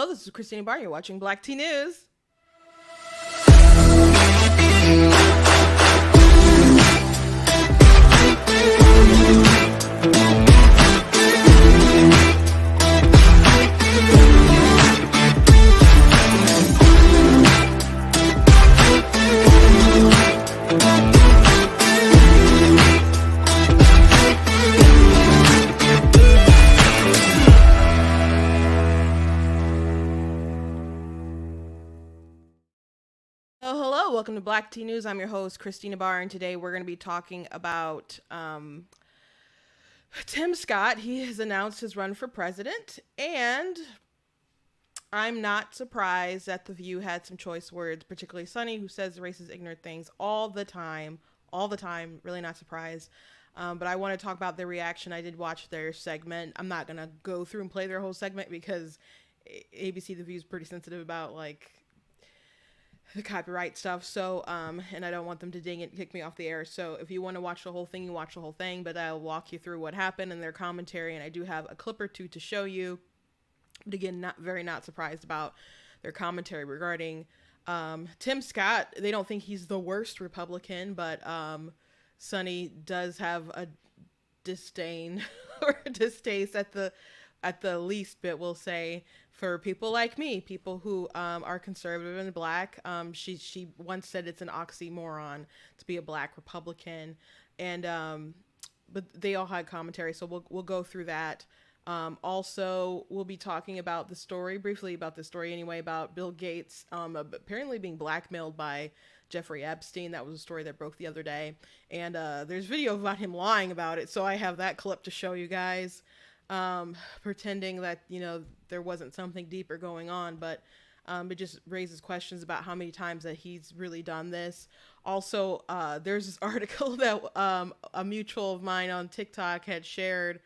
Hello, this is Christina Barr. You're watching Black Tea News. Hello, welcome to Black Tea News. I'm your host, Christina Barr, and today we're going to be talking about Tim Scott. He has announced his run for president, and I'm not surprised that The View had some choice words, particularly Sonny, who says racist, ignorant things all the time, really not surprised. But I want to talk about their reaction. I did watch their segment. I'm not going to go through and play their whole segment because ABC The View is pretty sensitive about, like, the copyright stuff, so and I don't want them to ding it and kick me off the air. So if you want to watch the whole thing, you watch the whole thing, but I'll walk you through what happened and their commentary, and I do have a clip or two to show you. But again, not surprised about their commentary regarding Tim Scott. They don't think he's the worst Republican, but Sonny does have a disdain or distaste at the least bit, we'll say, for people like me, people who are conservative and black. She once said it's an oxymoron to be a black Republican, and but they all had commentary, so we'll go through that. Also, we'll be talking about the story briefly about the story anyway about Bill Gates apparently being blackmailed by Jeffrey Epstein. That was a story that broke the other day, and there's video about him lying about it, so I have that clip to show you guys. Pretending that, there wasn't something deeper going on, but it just raises questions about how many times that he's really done this. Also, there's this article that a mutual of mine on TikTok had shared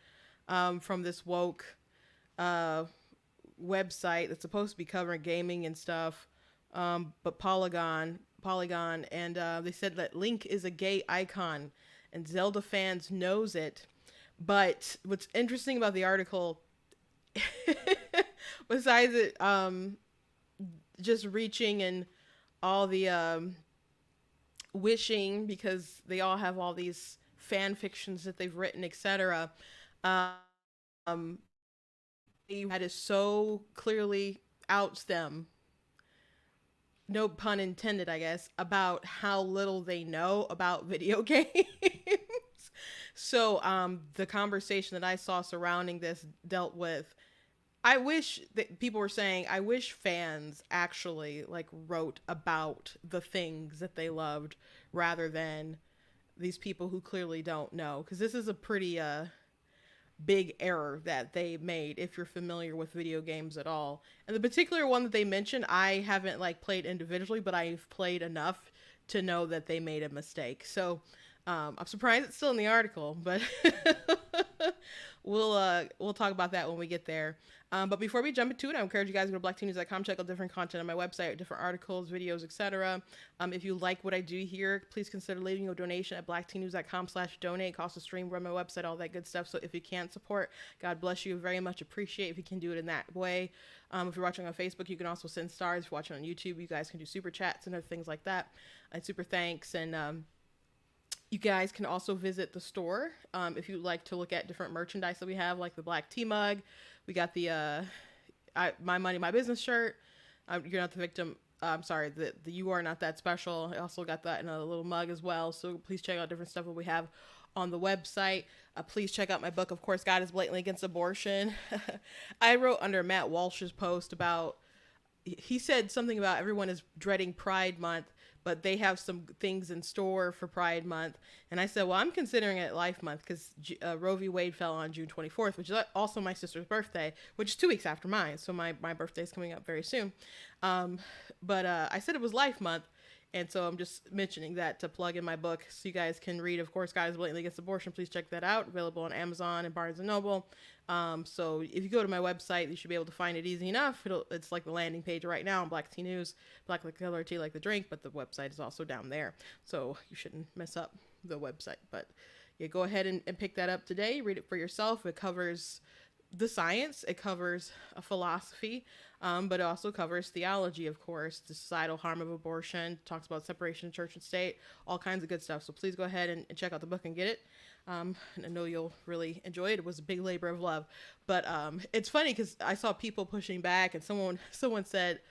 from this woke website that's supposed to be covering gaming and stuff, but Polygon, and they said that Link is a gay icon, and Zelda fans knows it. But what's interesting about the article, besides it just reaching and all the wishing, because they all have all these fan fictions that they've written, etc., that is so clearly outs them, no pun intended, I guess, about how little they know about video games. So the conversation that I saw surrounding this dealt with, I wish that people were saying, I wish fans actually wrote about the things that they loved rather than these people who clearly don't know, because this is a pretty big error that they made if you're familiar with video games at all. And the particular one that they mentioned, I haven't played individually, but I've played enough to know that they made a mistake. So I'm surprised it's still in the article, but we'll talk about that when we get there. But before we jump into it, I encourage you guys to go to blackteennews.com, check out different content on my website, different articles, videos, etc. If you like what I do here, please consider leaving a donation at blackteennews.com/donate. Cost a stream, run my website, all that good stuff. So if you can't support, God bless you, very much appreciate if you can do it in that way. If you're watching on Facebook, you can also send stars. If you're watching on YouTube, you guys can do super chats and other things like that. And super thanks. And you guys can also visit the store if you'd like to look at different merchandise that we have, like the black tea mug. We got the My Money, My Business shirt. You're not the victim. I'm sorry, the You Are Not That Special. I also got that in a little mug as well. So please check out different stuff that we have on the website. Please check out my book, Of Course God is Blatantly Against Abortion. I wrote under Matt Walsh's post about, he said something about everyone is dreading Pride Month, but they have some things in store for Pride Month. And I said, well, I'm considering it Life Month because Roe v. Wade fell on June 24th, which is also my sister's birthday, which is 2 weeks after mine. So my birthday is coming up very soon. But I said it was Life Month. And so I'm just mentioning that to plug in my book so you guys can read, Of Course, God is Blatantly Against Abortion. Please check that out. Available on Amazon and Barnes & Noble. So if you go to my website, you should be able to find it easy enough. It's like the landing page right now on Black Tea News. Black like the color, tea like the drink, but the website is also down there. So you shouldn't mess up the website. But yeah, go ahead and pick that up today. Read it for yourself. It covers the science, it covers a philosophy, but it also covers theology, of course, the societal harm of abortion, talks about separation of church and state, all kinds of good stuff. So please go ahead and check out the book and get it. And I know you'll really enjoy it. It was a big labor of love. But it's funny because I saw people pushing back, and someone said,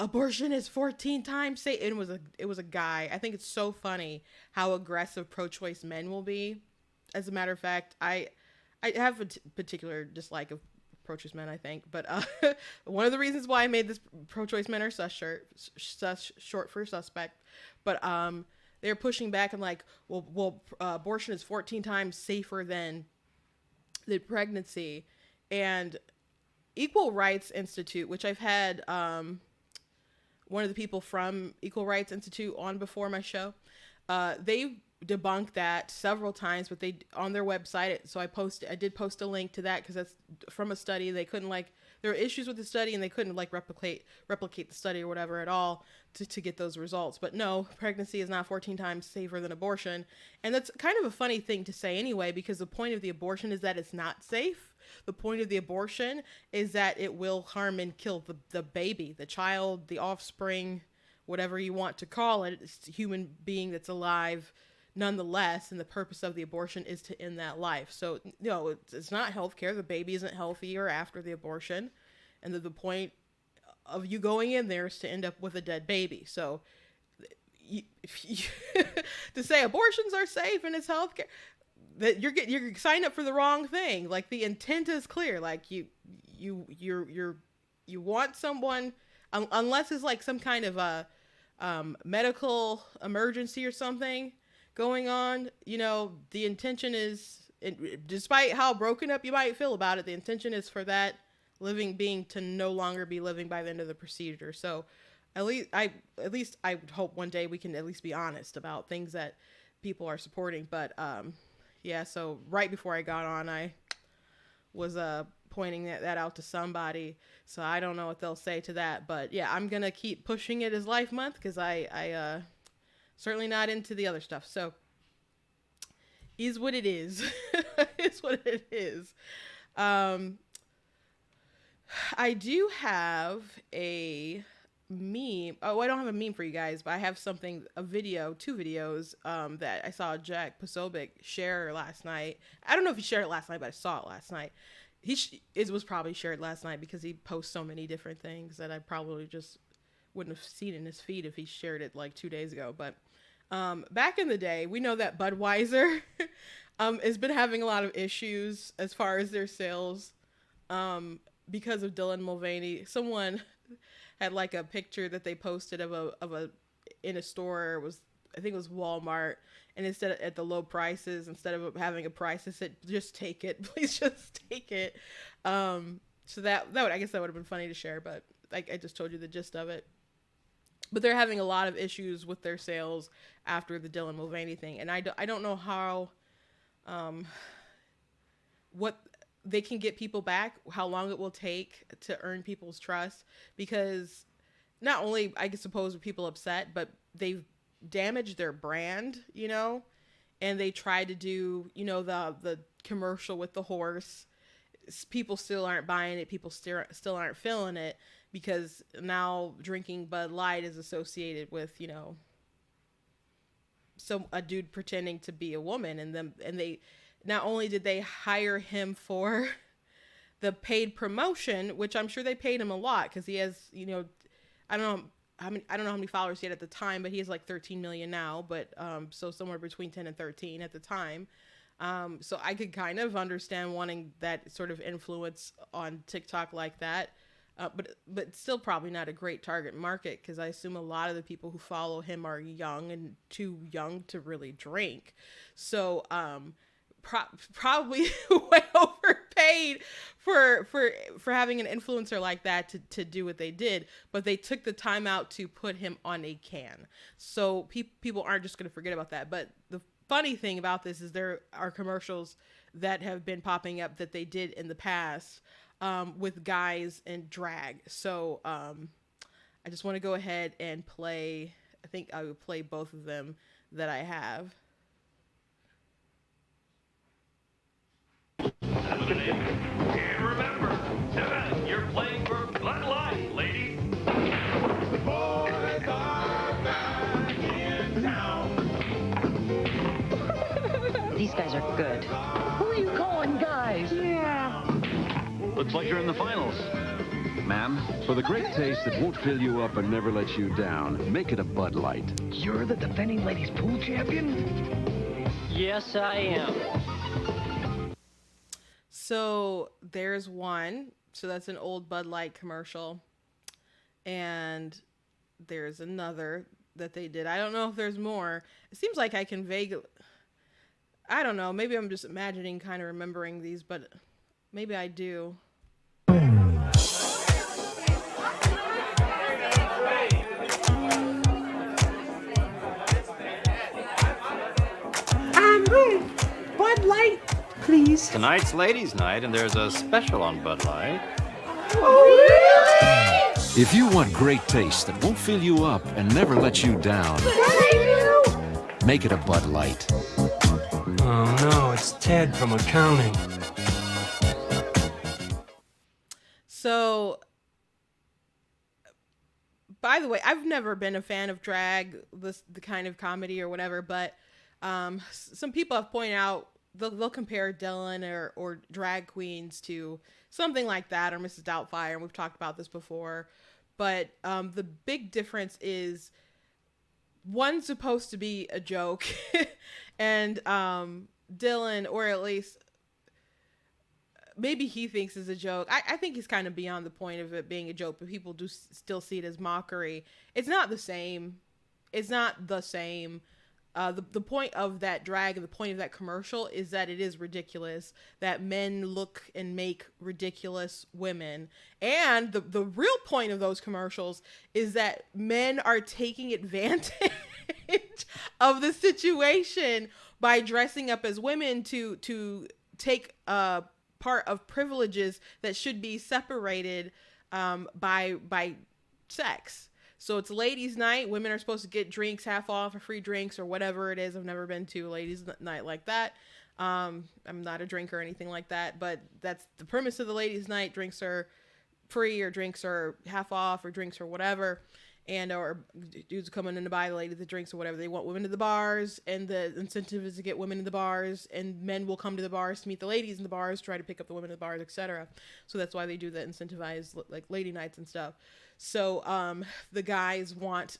abortion is 14 times safe. It was a guy. I think it's so funny how aggressive pro-choice men will be. As a matter of fact, I have a particular dislike of pro-choice men, I think, but one of the reasons why I made this pro-choice men are sus short for suspect, but they're pushing back and like, abortion is 14 times safer than the pregnancy. And Equal Rights Institute, which I've had one of the people from Equal Rights Institute on before my show, they debunked that several times, but they on their website. So I did post a link to that because that's from a study. They couldn't there were issues with the study and they couldn't replicate the study or whatever at all to get those results. But no, pregnancy is not 14 times safer than abortion. And that's kind of a funny thing to say anyway, because the point of the abortion is that it's not safe. The point of the abortion is that it will harm and kill the baby, the child, the offspring, whatever you want to call it. It's a human being that's alive nonetheless, and the purpose of the abortion is to end that life. So, it's not healthcare. The baby isn't healthier after the abortion, and the point of you going in there is to end up with a dead baby. So, to say abortions are safe and it's healthcare, that you're signing up for the wrong thing. Like, the intent is clear. Like, you want someone, unless it's like some kind of a medical emergency or something going on, the intention is, despite how broken up you might feel about it, the intention is for that living being to no longer be living by the end of the procedure. So at least I hope one day we can at least be honest about things that people are supporting. But so right before I got on, I was pointing that out to somebody, so I don't know what they'll say to that. But yeah, I'm gonna keep pushing it as Life Month, because I certainly not into the other stuff. So is what it is. It's what it is. I do have a meme. Oh, I don't have a meme for you guys, but I have two videos that I saw Jack Posobiec share last night. I don't know if he shared it last night, but I saw it last night. It was probably shared last night because he posts so many different things that I probably just wouldn't have seen in his feed if he shared it like 2 days ago. But back in the day, we know that Budweiser has been having a lot of issues as far as their sales because of Dylan Mulvaney. Someone had like a picture that they posted of a in a store. I think it was Walmart, and instead of, at the low prices, instead of having a price, it said, "Just take it, please, just take it." So that would, I guess that would have been funny to share, but I just told you the gist of it. But they're having a lot of issues with their sales after the Dylan Mulvaney thing, and I don't know how, what they can get people back, how long it will take to earn people's trust, because not only, I suppose, are people upset, but they've damaged their brand, and they tried to do, the commercial with the horse. People still aren't buying it. People still aren't feeling it, because now drinking Bud Light is associated with, a dude pretending to be a woman, and they not only did they hire him for the paid promotion, which I'm sure they paid him a lot, because he has, I don't know how many followers he had at the time, but he has like 13 million now, but so somewhere between 10 and 13 at the time. So I could kind of understand wanting that sort of influence on TikTok like that. But still probably not a great target market, because I assume a lot of the people who follow him are young and too young to really drink. So probably way overpaid for having an influencer like that to do what they did. But they took the time out to put him on a can. So people aren't just going to forget about that. But the funny thing about this is there are commercials that have been popping up that they did in the past with guys in drag. So I just want to go ahead and play. I think I would play both of them that I have. Get guys are good. Who are you calling guys? Yeah. Looks like you're in the finals. Ma'am, for the great taste that won't fill you up and never let you down, make it a Bud Light. You're the defending ladies pool champion? Yes, I am. So there's one. So that's an old Bud Light commercial. And there's another that they did. I don't know if there's more. It seems like I can vaguely... I don't know. Maybe I'm just imagining, kind of remembering these, but maybe I do. Bud Light, please. Tonight's ladies' night, and there's a special on Bud Light. Oh, really? If you want great taste that won't fill you up and never let you down, make it a Bud Light. Oh, no, it's Ted from accounting. So, by the way, I've never been a fan of drag, the kind of comedy or whatever, but some people have pointed out they'll compare Dylan or drag queens to something like that, or Mrs. Doubtfire, and we've talked about this before. But the big difference is one's supposed to be a joke, and Dylan, or at least maybe he thinks is a joke. I think he's kind of beyond the point of it being a joke, but people do still see it as mockery. It's not the same. It's not the same. The point of that drag and the point of that commercial is that it is ridiculous, that men look and make ridiculous women. And the real point of those commercials is that men are taking advantage of the situation by dressing up as women to take part of privileges that should be separated by sex. So it's ladies' night. Women are supposed to get drinks half off or free drinks or whatever it is. I've never been to a ladies' night like that. I'm not a drinker or anything like that, but that's the premise of the ladies' night. Drinks are free, or drinks are half off, or drinks or whatever. And or dudes coming in to buy the ladies the drinks or whatever. They want women to the bars, and the incentive is to get women in the bars, and men will come to the bars to meet the ladies in the bars, try to pick up the women in the bars, etc. So that's why they do the incentivized like lady nights and stuff. So the guys want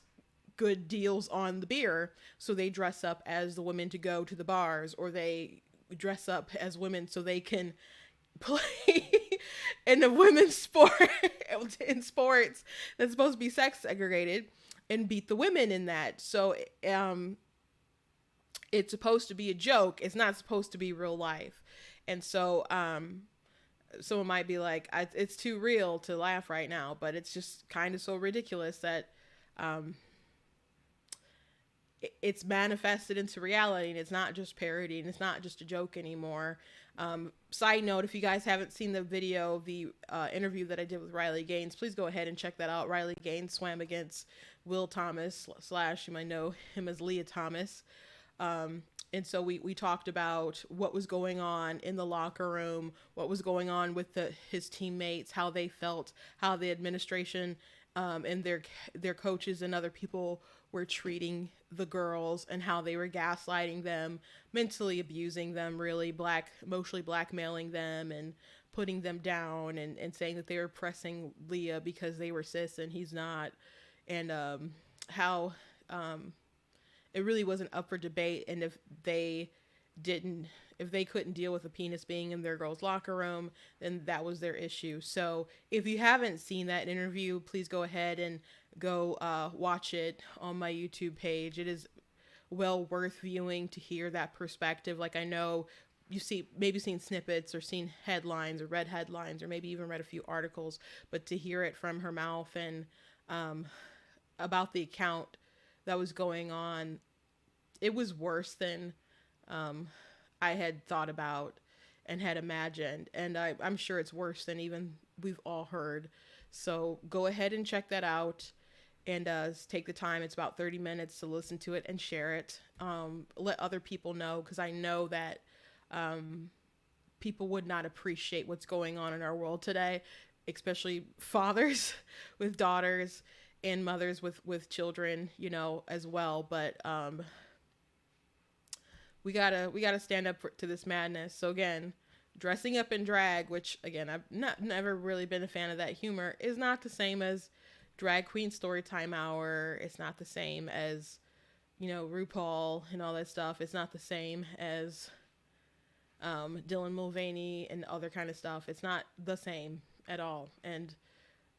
good deals on the beer, so they dress up as the women to go to the bars, or they dress up as women so they can play in the women's sport in sports that's supposed to be sex segregated, and beat the women in that. So it's supposed to be a joke. It's not supposed to be real life. And so someone might be like, it's too real to laugh right now, but it's just kind of so ridiculous that it's manifested into reality, and it's not just parody, and it's not just a joke anymore. Side note, if you guys haven't seen the video, the interview that I did with Riley Gaines, please go ahead and check that out. Riley Gaines swam against Will Thomas / you might know him as Leah Thomas. And so we talked about what was going on in the locker room, what was going on with his teammates, how they felt, how the administration and their coaches and other people were treating the girls, and how they were gaslighting them, mentally abusing them, really emotionally blackmailing them, and putting them down, and saying that they were pressing Leah because they were cis and he's not, and how it really wasn't up for debate. And if they couldn't deal with a penis being in their girls' locker room, then that was their issue. So if you haven't seen that interview, please go ahead and go watch it on my YouTube page. It is well worth viewing to hear that perspective. Like, I know you maybe seen snippets or seen headlines or read headlines or maybe even read a few articles, but to hear it from her mouth and about the account that was going on, it was worse than I had thought about and had imagined. And I'm sure it's worse than even we've all heard. So go ahead and check that out, and take the time. It's about 30 minutes to listen to it and share it. Let other people know, because I know that people would not appreciate what's going on in our world today, especially fathers with daughters and mothers with children, as well. But we gotta stand up to this madness. So again, dressing up in drag, which again I've never really been a fan of that humor, is not the same as drag queen storytime hour. It's not the same as, you know, RuPaul and all that stuff. It's not the same as Dylan Mulvaney and other kind of stuff. It's not the same at all. And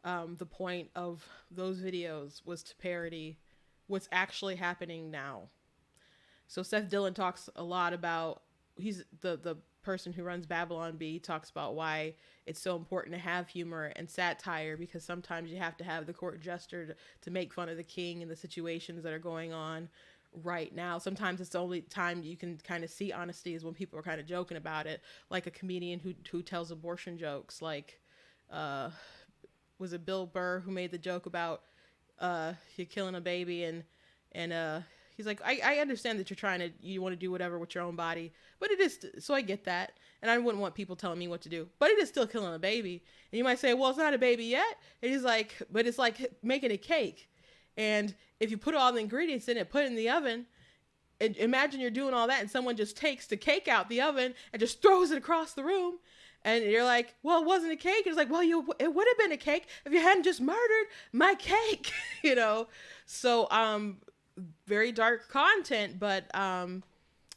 the point of those videos was to parody what's actually happening now. So Seth Dillon talks a lot about, he's the person who runs Babylon Bee, talks about why it's so important to have humor and satire, because sometimes you have to have the court jester to make fun of the king and the situations that are going on right now. Sometimes it's the only time you can kind of see honesty is when people are kind of joking about it, like a comedian who tells abortion jokes, like was it Bill Burr who made the joke about you're killing a baby, and he's like, I understand that you want to do whatever with your own body, but it is, so I get that. And I wouldn't want people telling me what to do, but it is still killing a baby. And you might say, well, it's not a baby yet. And he's like, but it's like making a cake. And if you put all the ingredients in it, put it in the oven, and imagine you're doing all that and someone just takes the cake out the oven and just throws it across the room. And you're like, well, it wasn't a cake. And it's like, well, it would have been a cake if you hadn't just murdered my cake, you know? So, very dark content, but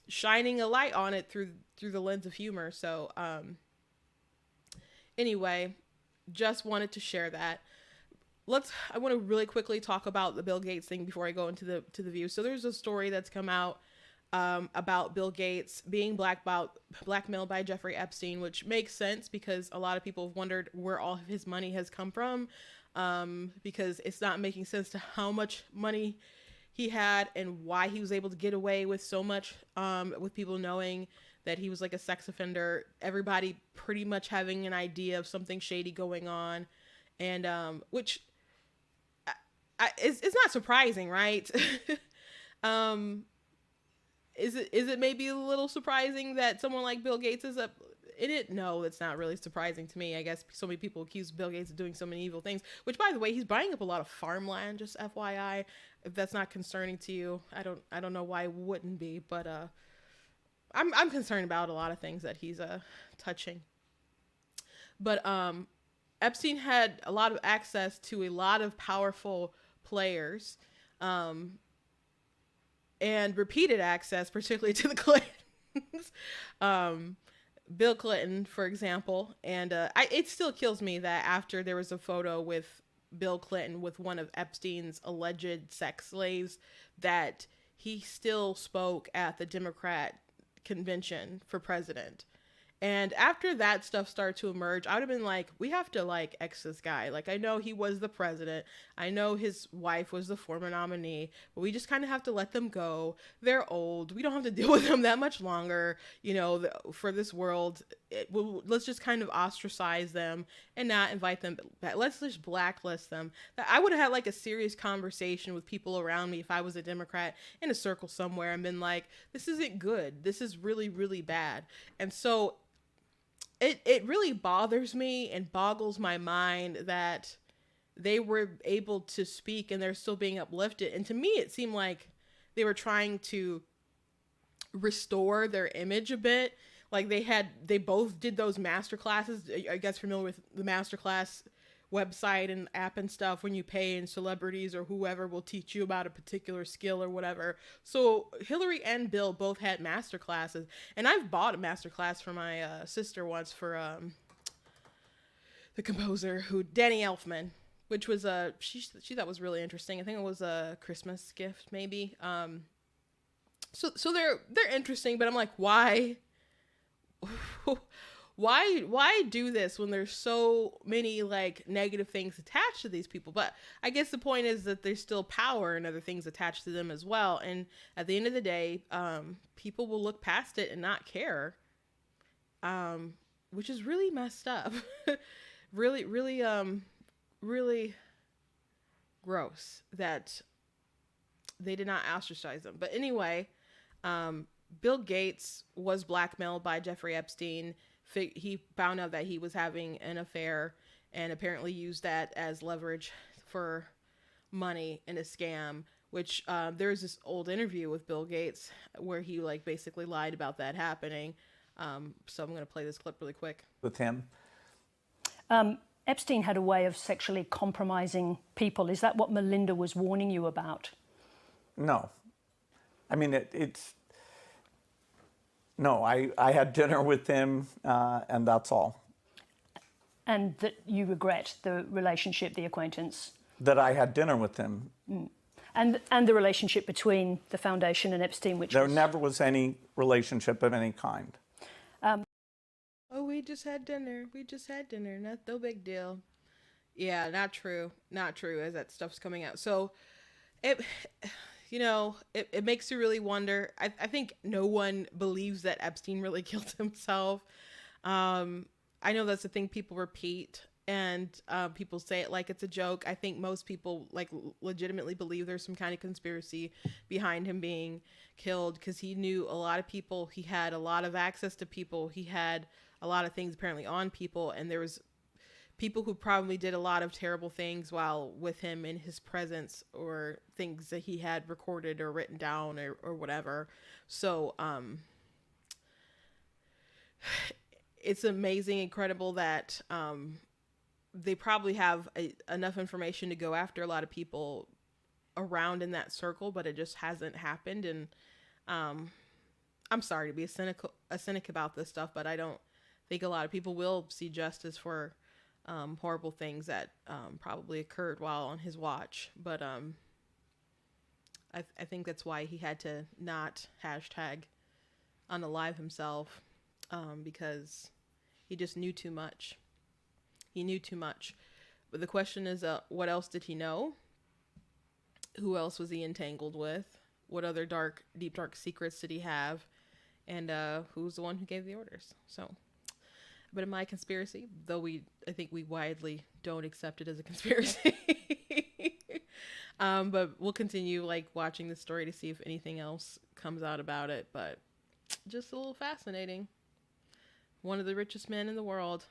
shining a light on it through the lens of humor. So anyway, just wanted to share that. I want to really quickly talk about the Bill Gates thing before I go into the view. So there's a story that's come out about Bill Gates being blackmailed by Jeffrey Epstein, which makes sense because a lot of people have wondered where all of his money has come from, because it's not making sense to how much money he had and why he was able to get away with so much, with people knowing that he was like a sex offender, everybody pretty much having an idea of something shady going on, and which it's not surprising, right? Is it maybe a little surprising that someone like Bill Gates is up in it? No, it's not really surprising to me. I guess so many people accuse Bill Gates of doing so many evil things, which, by the way, he's buying up a lot of farmland, just FYI. If that's not concerning to you, I don't know why it wouldn't be, but I'm concerned about a lot of things that he's touching. But Epstein had a lot of access to a lot of powerful players, and repeated access, particularly to the Clintons. Bill Clinton, for example, and it still kills me that after there was a photo with Bill Clinton with one of Epstein's alleged sex slaves, that he still spoke at the Democrat convention for president. And after that stuff started to emerge, I would have been like, we have to like X this guy. Like, I know he was the president. I know his wife was the former nominee, but we just kind of have to let them go. They're old. We don't have to deal with them that much longer, you know, for this world. Let's just kind of ostracize them and not invite them back. Let's just blacklist them. I would have had like a serious conversation with people around me if I was a Democrat in a circle somewhere and been like, this isn't good. This is really, really bad. And so it really bothers me and boggles my mind that they were able to speak and they're still being uplifted. And to me, it seemed like they were trying to restore their image a bit. Like they both did those master classes. I guess familiar with the masterclass website and app and stuff when you pay, and celebrities or whoever will teach you about a particular skill or whatever. So Hillary and Bill both had master classes, and I've bought a master class for my sister once for the composer Danny Elfman, which was she thought was really interesting. I think it was a Christmas gift maybe. So they're interesting, but I'm like, why do this when there's so many like negative things attached to these people? But I guess the point is that there's still power and other things attached to them as well. And at the end of the day, people will look past it and not care, which is really messed up. really, really, really gross that they did not ostracize them. But anyway, Bill Gates was blackmailed by Jeffrey Epstein. He found out that he was having an affair and apparently used that as leverage for money in a scam, which there's this old interview with Bill Gates where he like basically lied about that happening. So I'm going to play this clip really quick. With him. Epstein had a way of sexually compromising people. Is that what Melinda was warning you about? No. I mean, no, I had dinner with him, and that's all. And that you regret the relationship, the acquaintance? That I had dinner with him. And the relationship between the foundation and Epstein, which there never was any relationship of any kind. Oh, we just had dinner. No big deal. Yeah, not true. Not true, as that stuff's coming out. So it makes you really wonder. I think no one believes that Epstein really killed himself. I know that's the thing people repeat, and people say it like it's a joke. I think most people like legitimately believe there's some kind of conspiracy behind him being killed, because he knew a lot of people. He had a lot of access to people. He had a lot of things apparently on people, and there was people who probably did a lot of terrible things while with him in his presence, or things that he had recorded or written down or whatever. So it's amazing, incredible that they probably have enough information to go after a lot of people around in that circle, but it just hasn't happened. And I'm sorry to be a cynic about this stuff, but I don't think a lot of people will see justice for horrible things that probably occurred while on his watch. But I think that's why he had to not hashtag unalive himself, because he just knew too much. He knew too much. But the question is, what else did he know? Who else was he entangled with? What other deep, dark secrets did he have? And who's the one who gave the orders? So, but in my conspiracy, though I think we widely don't accept it as a conspiracy. But we'll continue like watching the story to see if anything else comes out about it. But just a little fascinating. One of the richest men in the world,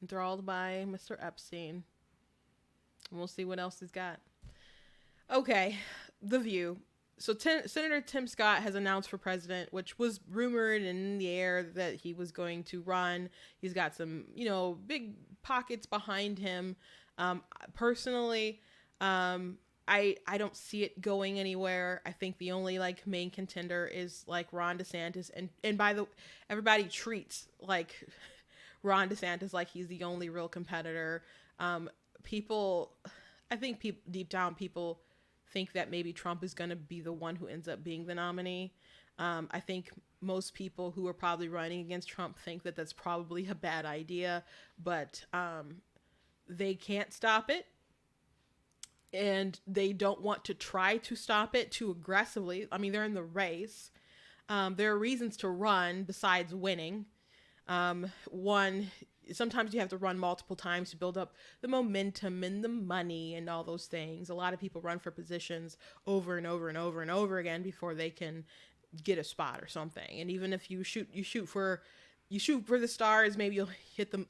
enthralled by Mr. Epstein. And we'll see what else he's got. Okay, The View. So Senator Tim Scott has announced for president, which was rumored and in the air that he was going to run. He's got some, big pockets behind him. Personally, I don't see it going anywhere. I think the only like main contender is like Ron DeSantis, and everybody treats like Ron DeSantis like he's the only real competitor. I think deep down people think that maybe Trump is going to be the one who ends up being the nominee. I think most people who are probably running against Trump think that that's probably a bad idea, but they can't stop it. And they don't want to try to stop it too aggressively. I mean, they're in the race. There are reasons to run besides winning. One, sometimes you have to run multiple times to build up the momentum and the money and all those things. A lot of people run for positions over and over and over and over again before they can get a spot or something. And even if you shoot for the stars, maybe you'll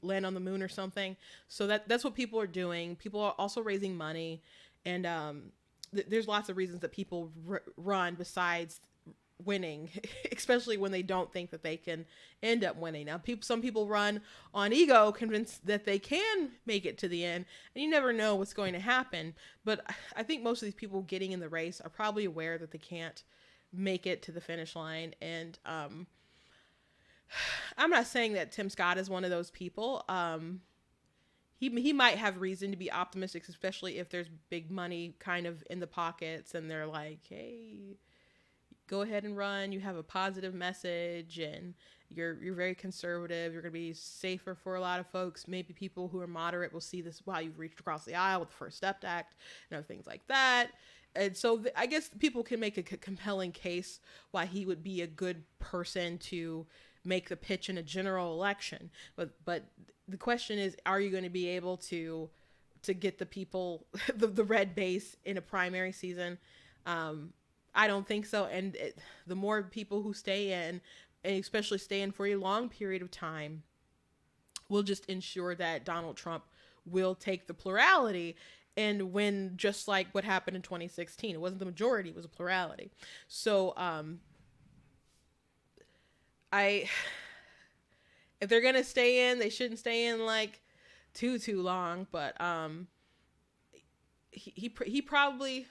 land on the moon or something. So that's what people are doing. People are also raising money. And there's lots of reasons that people run besides winning, especially when they don't think that they can end up winning. Now, some people run on ego, convinced that they can make it to the end, and you never know what's going to happen. But I think most of these people getting in the race are probably aware that they can't make it to the finish line. And I'm not saying that Tim Scott is one of those people. He might have reason to be optimistic, especially if there's big money kind of in the pockets and they're like, hey, go ahead and run. You have a positive message and you're very conservative. You're going to be safer for a lot of folks. Maybe people who are moderate will see this while you've reached across the aisle with the First Step Act and other things like that. And so I guess people can make a compelling case why he would be a good person to make the pitch in a general election. But the question is, are you going to be able to get the people, the red base in a primary season? I don't think so. And the more people who stay in, and especially stay in for a long period of time, will just ensure that Donald Trump will take the plurality. and win, just like what happened in 2016. It wasn't the majority, it was a plurality. So I if they're gonna stay in, they shouldn't stay in like too long. But he probably,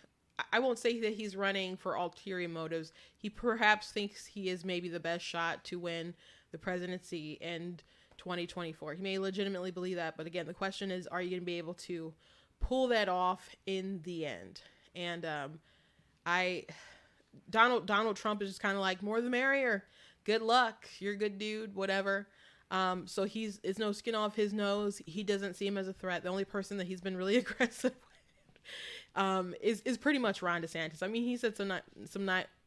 I won't say that he's running for ulterior motives. He perhaps thinks he is maybe the best shot to win the presidency in 2024. He may legitimately believe that, but again, the question is, are you going to be able to pull that off in the end? And Donald Trump is just kind of like, more the merrier. Good luck. You're a good dude, whatever. So it's no skin off his nose. He doesn't see him as a threat. The only person that he's been really aggressive with is pretty much Ron DeSantis. I mean, he said some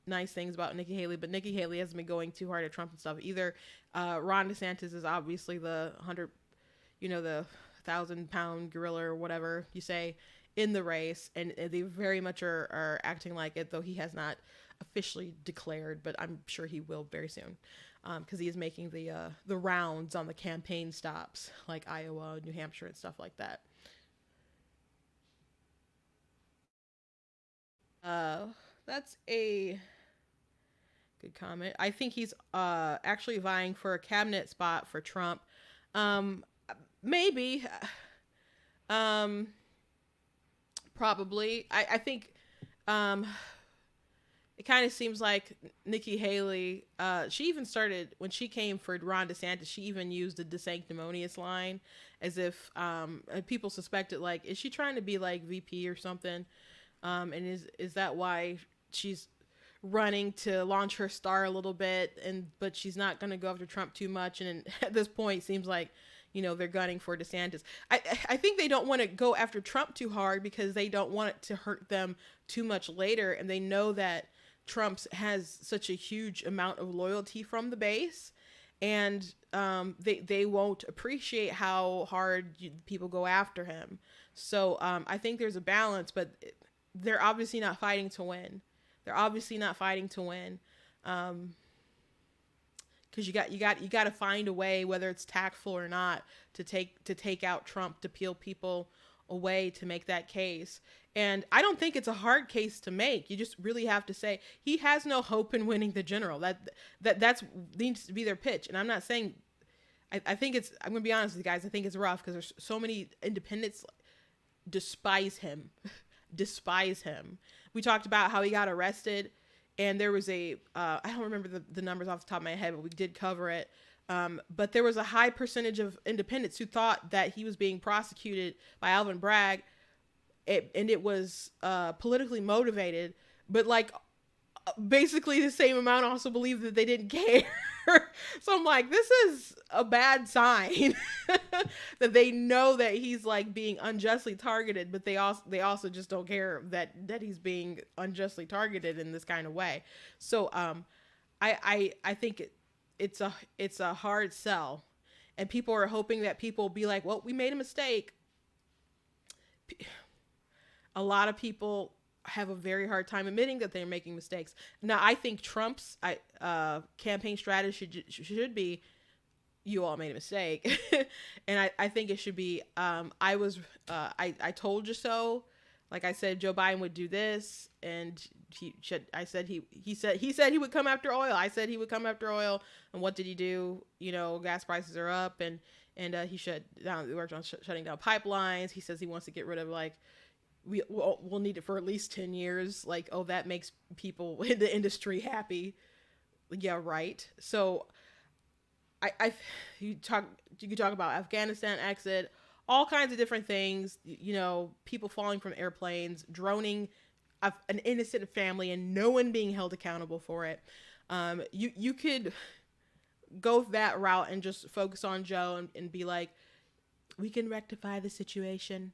nice things about Nikki Haley, but Nikki Haley hasn't been going too hard at Trump and stuff either. Ron DeSantis is obviously the 1,000-pound gorilla or whatever you say in the race, and they very much are acting like it, though he has not officially declared, but I'm sure he will very soon, because he is making the rounds on the campaign stops like Iowa, New Hampshire, and stuff like that. That's a good comment. I think he's actually vying for a cabinet spot for Trump. Maybe. Probably. I think it kind of seems like Nikki Haley, she even started, when she came for Ron DeSantis, she even used the DeSanctimonious line, as if people suspected, like, is she trying to be like VP or something? And is that why she's running to launch her star a little bit, but she's not going to go after Trump too much? And at this point, it seems like, they're gunning for DeSantis. I think they don't want to go after Trump too hard because they don't want it to hurt them too much later. And they know that Trump has such a huge amount of loyalty from the base, and they won't appreciate how hard people go after him. So I think there's a balance, but they're obviously not fighting to win. Because you got to find a way, whether it's tactful or not, to take out Trump, to peel people away, to make that case. And I don't think it's a hard case to make. You just really have to say he has no hope in winning the general. That's needs to be their pitch. And I'm not saying, I think it's, I'm gonna be honest with you guys, I think it's rough because there's so many independents despise him. We talked about how he got arrested, and there was I don't remember the numbers off the top of my head, but we did cover it. But there was a high percentage of independents who thought that he was being prosecuted by Alvin Bragg, and it was politically motivated, but like basically the same amount also believed that they didn't care. So I'm like, this is a bad sign that they know that he's like being unjustly targeted, but they also just don't care that he's being unjustly targeted in this kind of way. So I think it's a hard sell, and people are hoping that people will be like, well, we made a mistake. A lot of people have a very hard time admitting that they're making mistakes. Now, I think Trump's campaign strategy should be, you all made a mistake. And I think it should be, I told you so. Like I said, Joe Biden would do this, and he said he would come after oil. I said he would come after oil, and what did he do? Gas prices are up, and he worked on shutting down pipelines. He says he wants to get rid of, like, we'll need it for at least 10 years. Like, oh, that makes people in the industry happy. Yeah, right. So you could talk about Afghanistan exit, all kinds of different things, people falling from airplanes, droning an innocent family, and no one being held accountable for it. You could go that route and just focus on Joe and be like, we can rectify the situation.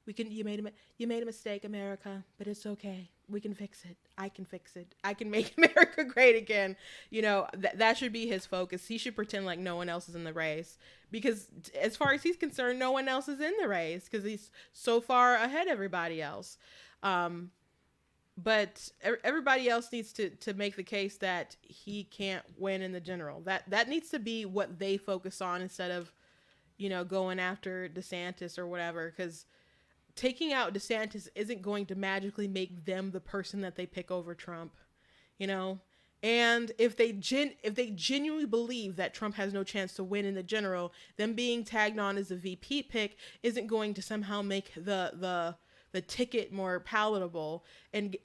You made a mistake, America, but it's okay. We can fix it. I can fix it. I can make America great again. That should be his focus. He should pretend like no one else is in the race, because as far as he's concerned, no one else is in the race because he's so far ahead of everybody else. But everybody else needs to make the case that he can't win in the general. That needs to be what they focus on instead of, going after DeSantis or whatever, because taking out DeSantis isn't going to magically make them the person that they pick over Trump, you know? And if they genuinely believe that Trump has no chance to win in the general, them being tagged on as a VP pick isn't going to somehow make the ticket more palatable and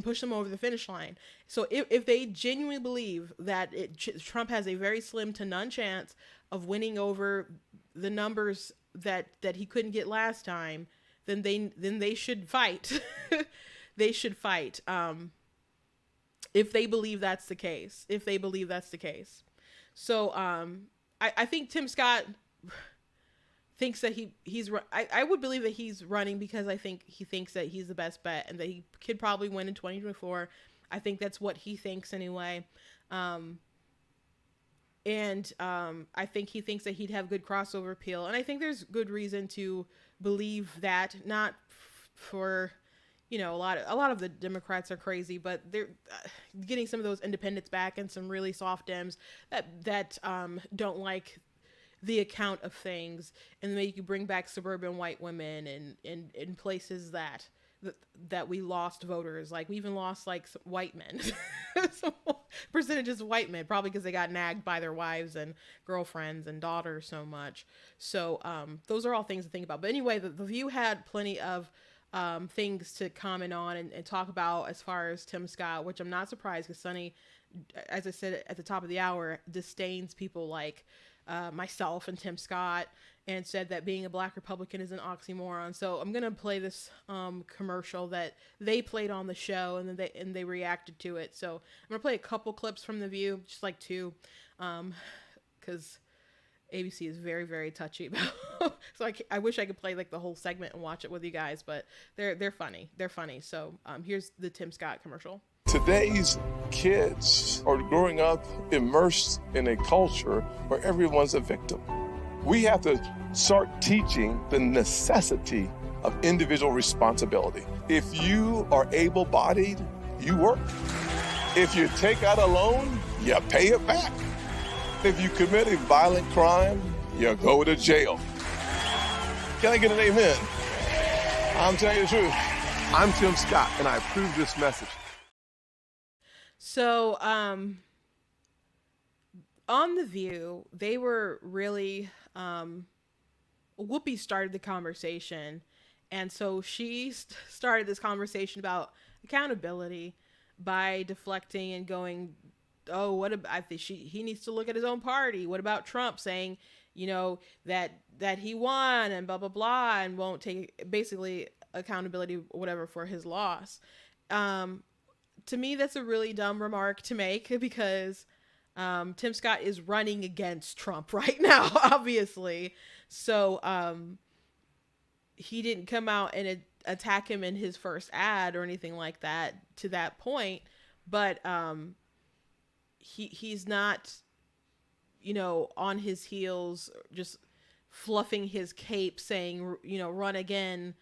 push them over the finish line. So if they genuinely believe that Trump has a very slim to none chance of winning over the numbers that he couldn't get last time, then they should fight. They should fight. If they believe that's the case. So I think Tim Scott thinks that I would believe that he's running because I think he thinks that he's the best bet and that he could probably win in 2024. I think that's what he thinks anyway. I think he thinks that he'd have good crossover appeal. And I think there's good reason to believe that, not for, you know, a lot of the Democrats are crazy, but they're getting some of those independents back and some really soft Dems that don't like the account of things, and then you can bring back suburban white women and in places that we lost voters. Like we even lost like some white men, some percentages of white men, probably because they got nagged by their wives and girlfriends and daughters so much. So those are all things to think about. But anyway, the View had plenty of things to comment on and talk about as far as Tim Scott, which I'm not surprised because Sonny, as I said at the top of the hour, disdains people like myself and Tim Scott, and said that being a black Republican is an oxymoron. So I'm going to play this commercial that they played on the show, and then they reacted to it. So I'm going to play a couple clips from The View, just like two, because ABC is very, very touchy about. So I wish I could play like the whole segment and watch it with you guys, but they're funny. They're funny. So here's the Tim Scott commercial. Today's kids are growing up immersed in a culture where everyone's a victim. We have to start teaching the necessity of individual responsibility. If you are able-bodied, you work. If you take out a loan, you pay it back. If you commit a violent crime, you go to jail. Can I get an amen? I'm telling you the truth. I'm Tim Scott, and I approve this message. So, on The View, they were really, Whoopi started the conversation. And so she started this conversation about accountability by deflecting and going, oh, what about, I think he needs to look at his own party. What about Trump saying, you know, that he won and blah, blah, blah, and won't take basically accountability, whatever, for his loss. To me, that's a really dumb remark to make because Tim Scott is running against Trump right now, obviously. So he didn't come out and attack him in his first ad or anything like that to that point. But he's not, you know, on his heels, just fluffing his cape saying, you know, run again,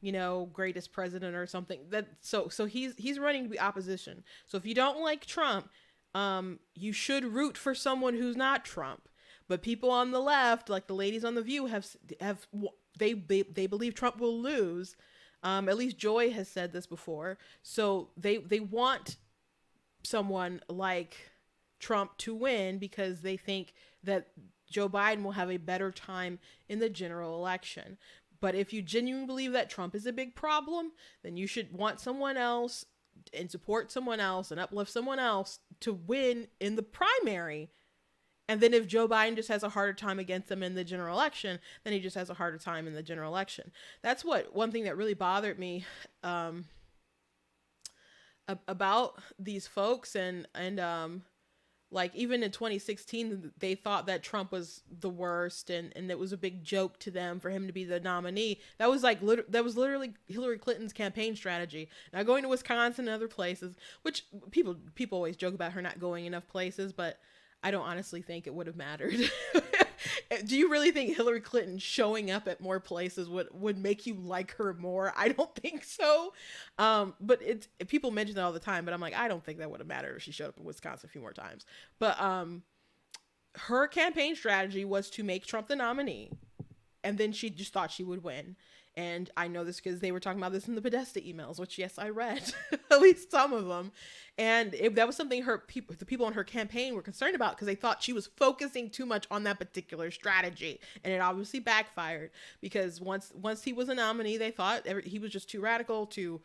you know, greatest president or something. That so he's running to be opposition. So if you don't like Trump, you should root for someone who's not Trump. But people on the left, like the ladies on The View, they believe Trump will lose. At least Joy has said this before. So they want someone like Trump to win because they think that Joe Biden will have a better time in the general election. But if you genuinely believe that Trump is a big problem, then you should want someone else and support someone else and uplift someone else to win in the primary. And then if Joe Biden just has a harder time against them in the general election, then he just has a harder time in the general election. That's one thing that really bothered me about these folks. And like even in 2016, they thought that Trump was the worst, and it was a big joke to them for him to be the nominee. That was literally Hillary Clinton's campaign strategy. Now going to Wisconsin and other places, which people always joke about her not going enough places, but I don't honestly think it would have mattered. Do you really think Hillary Clinton showing up at more places would make you like her more? I don't think so. But people mention that all the time, but I'm like, I don't think that would have mattered if she showed up in Wisconsin a few more times. But her campaign strategy was to make Trump the nominee, and then she just thought she would win. And I know this because they were talking about this in the Podesta emails, which, yes, I read at least some of them. And that was something the people on her campaign were concerned about, because they thought she was focusing too much on that particular strategy. And it obviously backfired, because once he was a nominee, they thought he was just too radical, too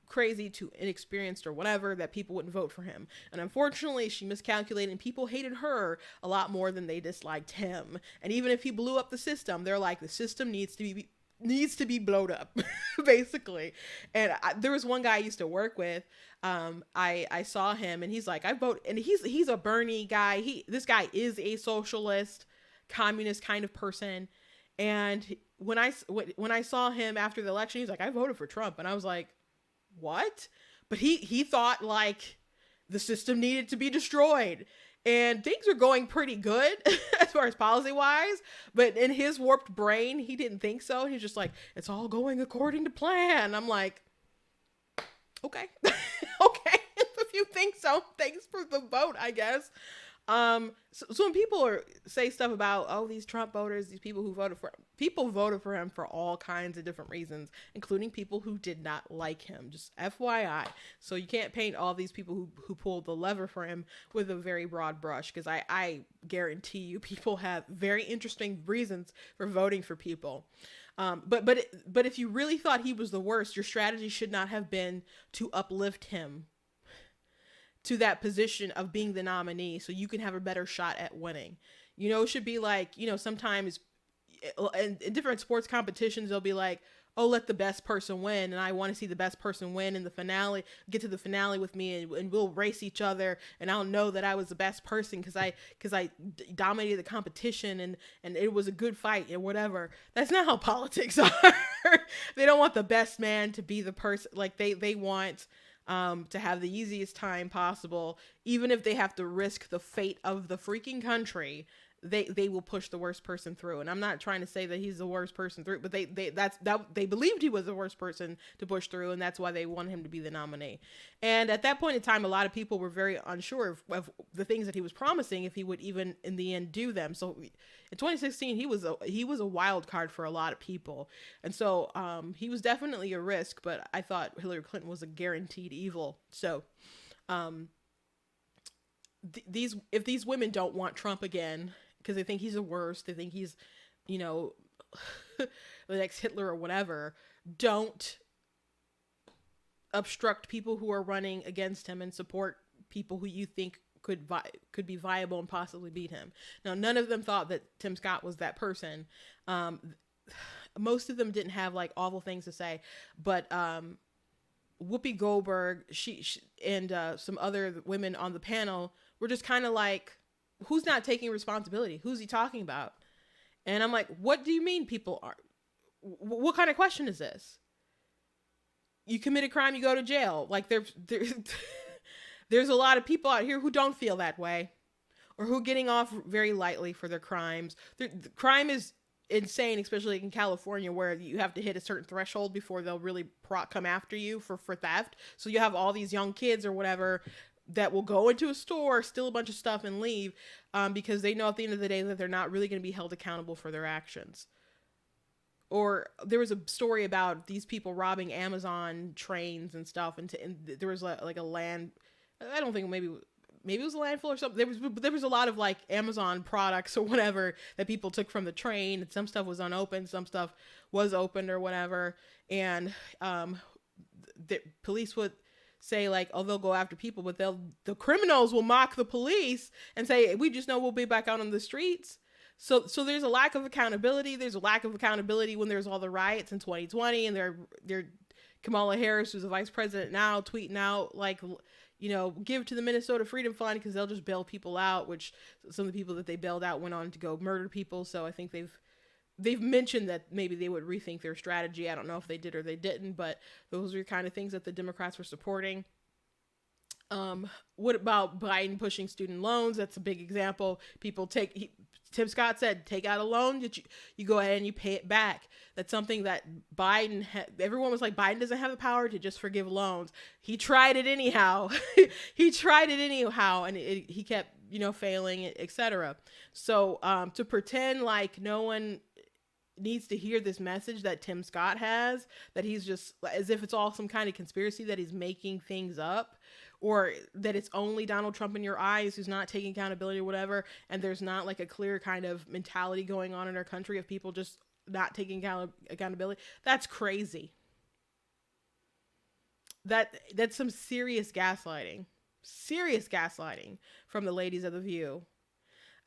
crazy, too inexperienced or whatever, that people wouldn't vote for him. And unfortunately, she miscalculated, and people hated her a lot more than they disliked him. And even if he blew up the system, they're like, the system needs to be blowed up, basically. And there was one guy I used to work with. I saw him, and he's like, I vote, and he's a Bernie guy. This guy is a socialist, communist kind of person. And when I saw him after the election, he's like, I voted for Trump. And I was like, what? But he thought like the system needed to be destroyed. And things were going pretty good as far as policy wise, but in his warped brain, he didn't think so. He's just like, it's all going according to plan. I'm like, okay, okay. If you think so, thanks for the vote, I guess. So when people say stuff about, oh, these Trump voters, these people voted for him for all kinds of different reasons, including people who did not like him, just FYI. So you can't paint all these people who pulled the lever for him with a very broad brush, because I guarantee you people have very interesting reasons for voting for people. But if you really thought he was the worst, your strategy should not have been to uplift him to that position of being the nominee so you can have a better shot at winning. You know, it should be like, you know, sometimes in different sports competitions, they'll be like, oh, let the best person win. And I want to see the best person win in the finale, get to the finale with me, and we'll race each other. And I'll know that I was the best person because I dominated the competition and it was a good fight and whatever. That's not how politics are. They don't want the best man to be the person. Like they want to have the easiest time possible, even if they have to risk the fate of the freaking country. They will push the worst person through. And I'm not trying to say that he's the worst person through, but they believed he was the worst person to push through, and that's why they wanted him to be the nominee. And at that point in time, a lot of people were very unsure of the things that he was promising, if he would even in the end do them. So in 2016, he was a wild card for a lot of people, and so he was definitely a risk. But I thought Hillary Clinton was a guaranteed evil. So if these women don't want Trump again, because they think he's the worst, they think he's, you know, the next Hitler or whatever, don't obstruct people who are running against him and support people who you think could be viable and possibly beat him. Now, none of them thought that Tim Scott was that person. Most of them didn't have like awful things to say, but Whoopi Goldberg, she and some other women on the panel were just kind of like, who's not taking responsibility? Who's he talking about? And I'm like, what do you mean people are? What kind of question is this? You commit a crime, you go to jail. Like there's a lot of people out here who don't feel that way, or who are getting off very lightly for their crimes. The crime is insane, especially in California, where you have to hit a certain threshold before they'll really come after you for theft. So you have all these young kids or whatever that will go into a store, steal a bunch of stuff, and leave because they know at the end of the day that they're not really going to be held accountable for their actions. Or there was a story about these people robbing Amazon trains and stuff, and there was like a land. I don't think maybe it was a landfill or something. There was a lot of like Amazon products or whatever that people took from the train, and some stuff was unopened, some stuff was opened or whatever. And the police would say like, oh, they'll go after people, but the criminals will mock the police and say, we just know we'll be back out on the streets. So there's a lack of accountability. There's a lack of accountability when there's all the riots in 2020, and they're Kamala Harris, who's the vice president now, tweeting out like, you know, give to the Minnesota Freedom Fund because they'll just bail people out, which some of the people that they bailed out went on to go murder people. So I think they've mentioned that maybe they would rethink their strategy. I don't know if they did or they didn't, but those are the kind of things that the Democrats were supporting. What about Biden pushing student loans? That's a big example. Tim Scott said, take out a loan that you go ahead and you pay it back. That's something that Biden everyone was like, Biden doesn't have the power to just forgive loans. He tried it anyhow. And he kept, you know, failing, etc. So to pretend like no one needs to hear this message that Tim Scott has, that he's just as if it's all some kind of conspiracy, that he's making things up, or that it's only Donald Trump in your eyes who's not taking accountability or whatever. And there's not like a clear kind of mentality going on in our country of people just not taking accountability. That's crazy. That's some serious gaslighting from the ladies of The View.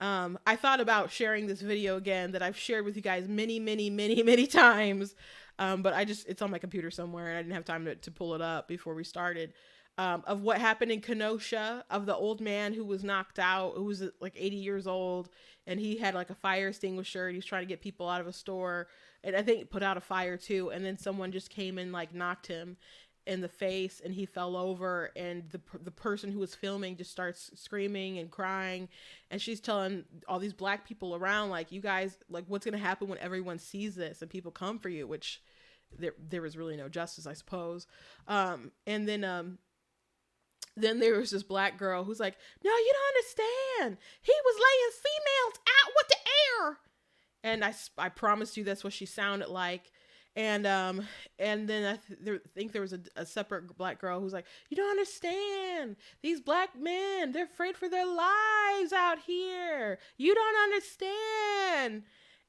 I thought about sharing this video again that I've shared with you guys many times. But it's on my computer somewhere and I didn't have time to pull it up before we started. Of what happened in Kenosha, of the old man who was knocked out, who was like 80 years old, and he had like a fire extinguisher and he was trying to get people out of a store, and I think put out a fire too, and then someone just came and like knocked him in the face and he fell over, and the person who was filming just starts screaming and crying, and she's telling all these black people around, like, you guys, like, what's going to happen when everyone sees this and people come for you, which there was really no justice, I suppose. And then there was this black girl who's like, no, you don't understand. He was laying females out with the air. And I promised you that's what she sounded like. And then I think there was a separate black girl who's like, you don't understand. These black men, they're afraid for their lives out here. You don't understand.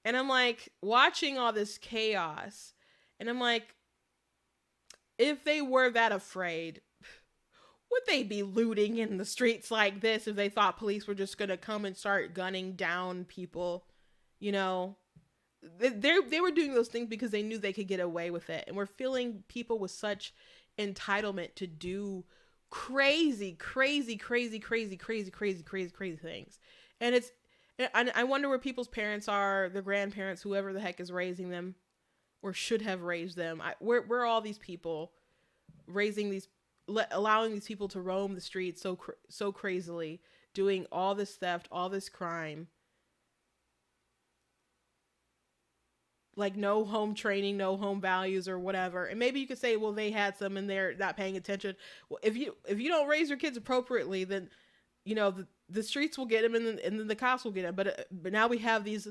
And I'm like watching all this chaos. And I'm like, if they were that afraid, would they be looting in the streets like this if they thought police were just going to come and start gunning down people? You know, they were doing those things because they knew they could get away with it. And we're filling people with such entitlement to do crazy things. And I wonder where people's parents are, their grandparents, whoever the heck is raising them or should have raised them. Where are all these people allowing these people to roam the streets so crazily, doing all this theft, all this crime, like no home training, no home values or whatever. And maybe you could say, well, they had some and they're not paying attention. Well, if you don't raise your kids appropriately, then, you know, the streets will get them and then the cops will get them. But now we have these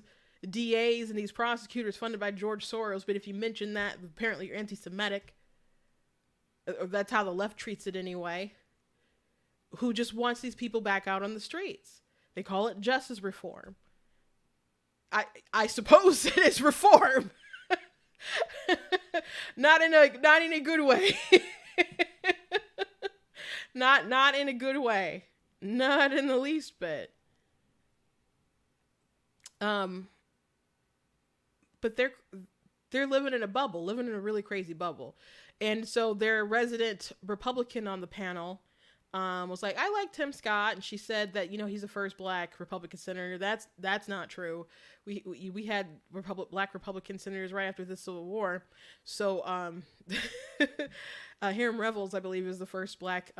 DAs and these prosecutors funded by George Soros. But if you mention that, apparently you're anti-Semitic. Or that's how the left treats it anyway, who just wants these people back out on the streets. They call it justice reform. I suppose it is reform. not in a good way. not in a good way. Not in the least bit. But they're living in a bubble, living in a really crazy bubble. And so their resident Republican on the panel was like, I like Tim Scott. And she said that, you know, he's the first black Republican senator. That's not true. We had black Republican senators right after the Civil War. So Hiram Revels, I believe, is the first black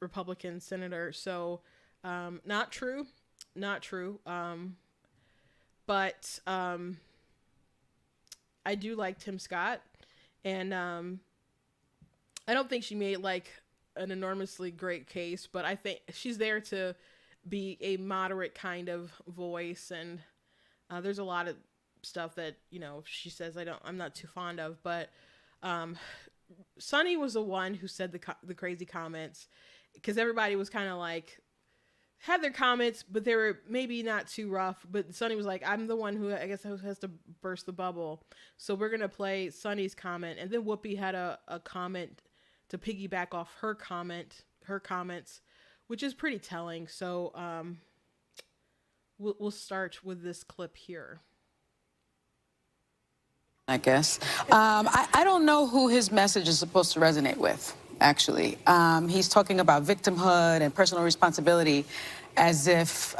Republican senator. So not true. But I do like Tim Scott. And I don't think she made like an enormously great case, but I think she's there to be a moderate kind of voice. And there's a lot of stuff that, you know, she says I'm not too fond of. But Sonny was the one who said the crazy comments, because everybody was kind of like, had their comments, but they were maybe not too rough. But Sonny was like, I'm the one who I guess has to burst the bubble. So we're going to play Sonny's comment. And then Whoopi had a comment to piggyback off her comments, which is pretty telling. So we'll start with this clip here. I guess. I don't know who his message is supposed to resonate with, actually. He's talking about victimhood and personal responsibility as if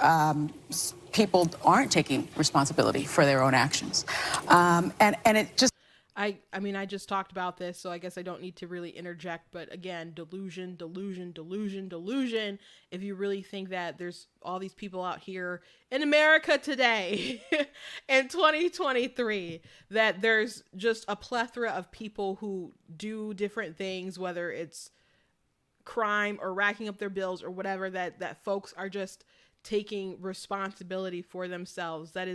people aren't taking responsibility for their own actions. And it just... I mean, I just talked about this, so I guess I don't need to really interject. But again, delusion. If you really think that there's all these people out here in America today, in 2023, that there's just a plethora of people who do different things, whether it's crime or racking up their bills or whatever, that folks are just taking responsibility for themselves. That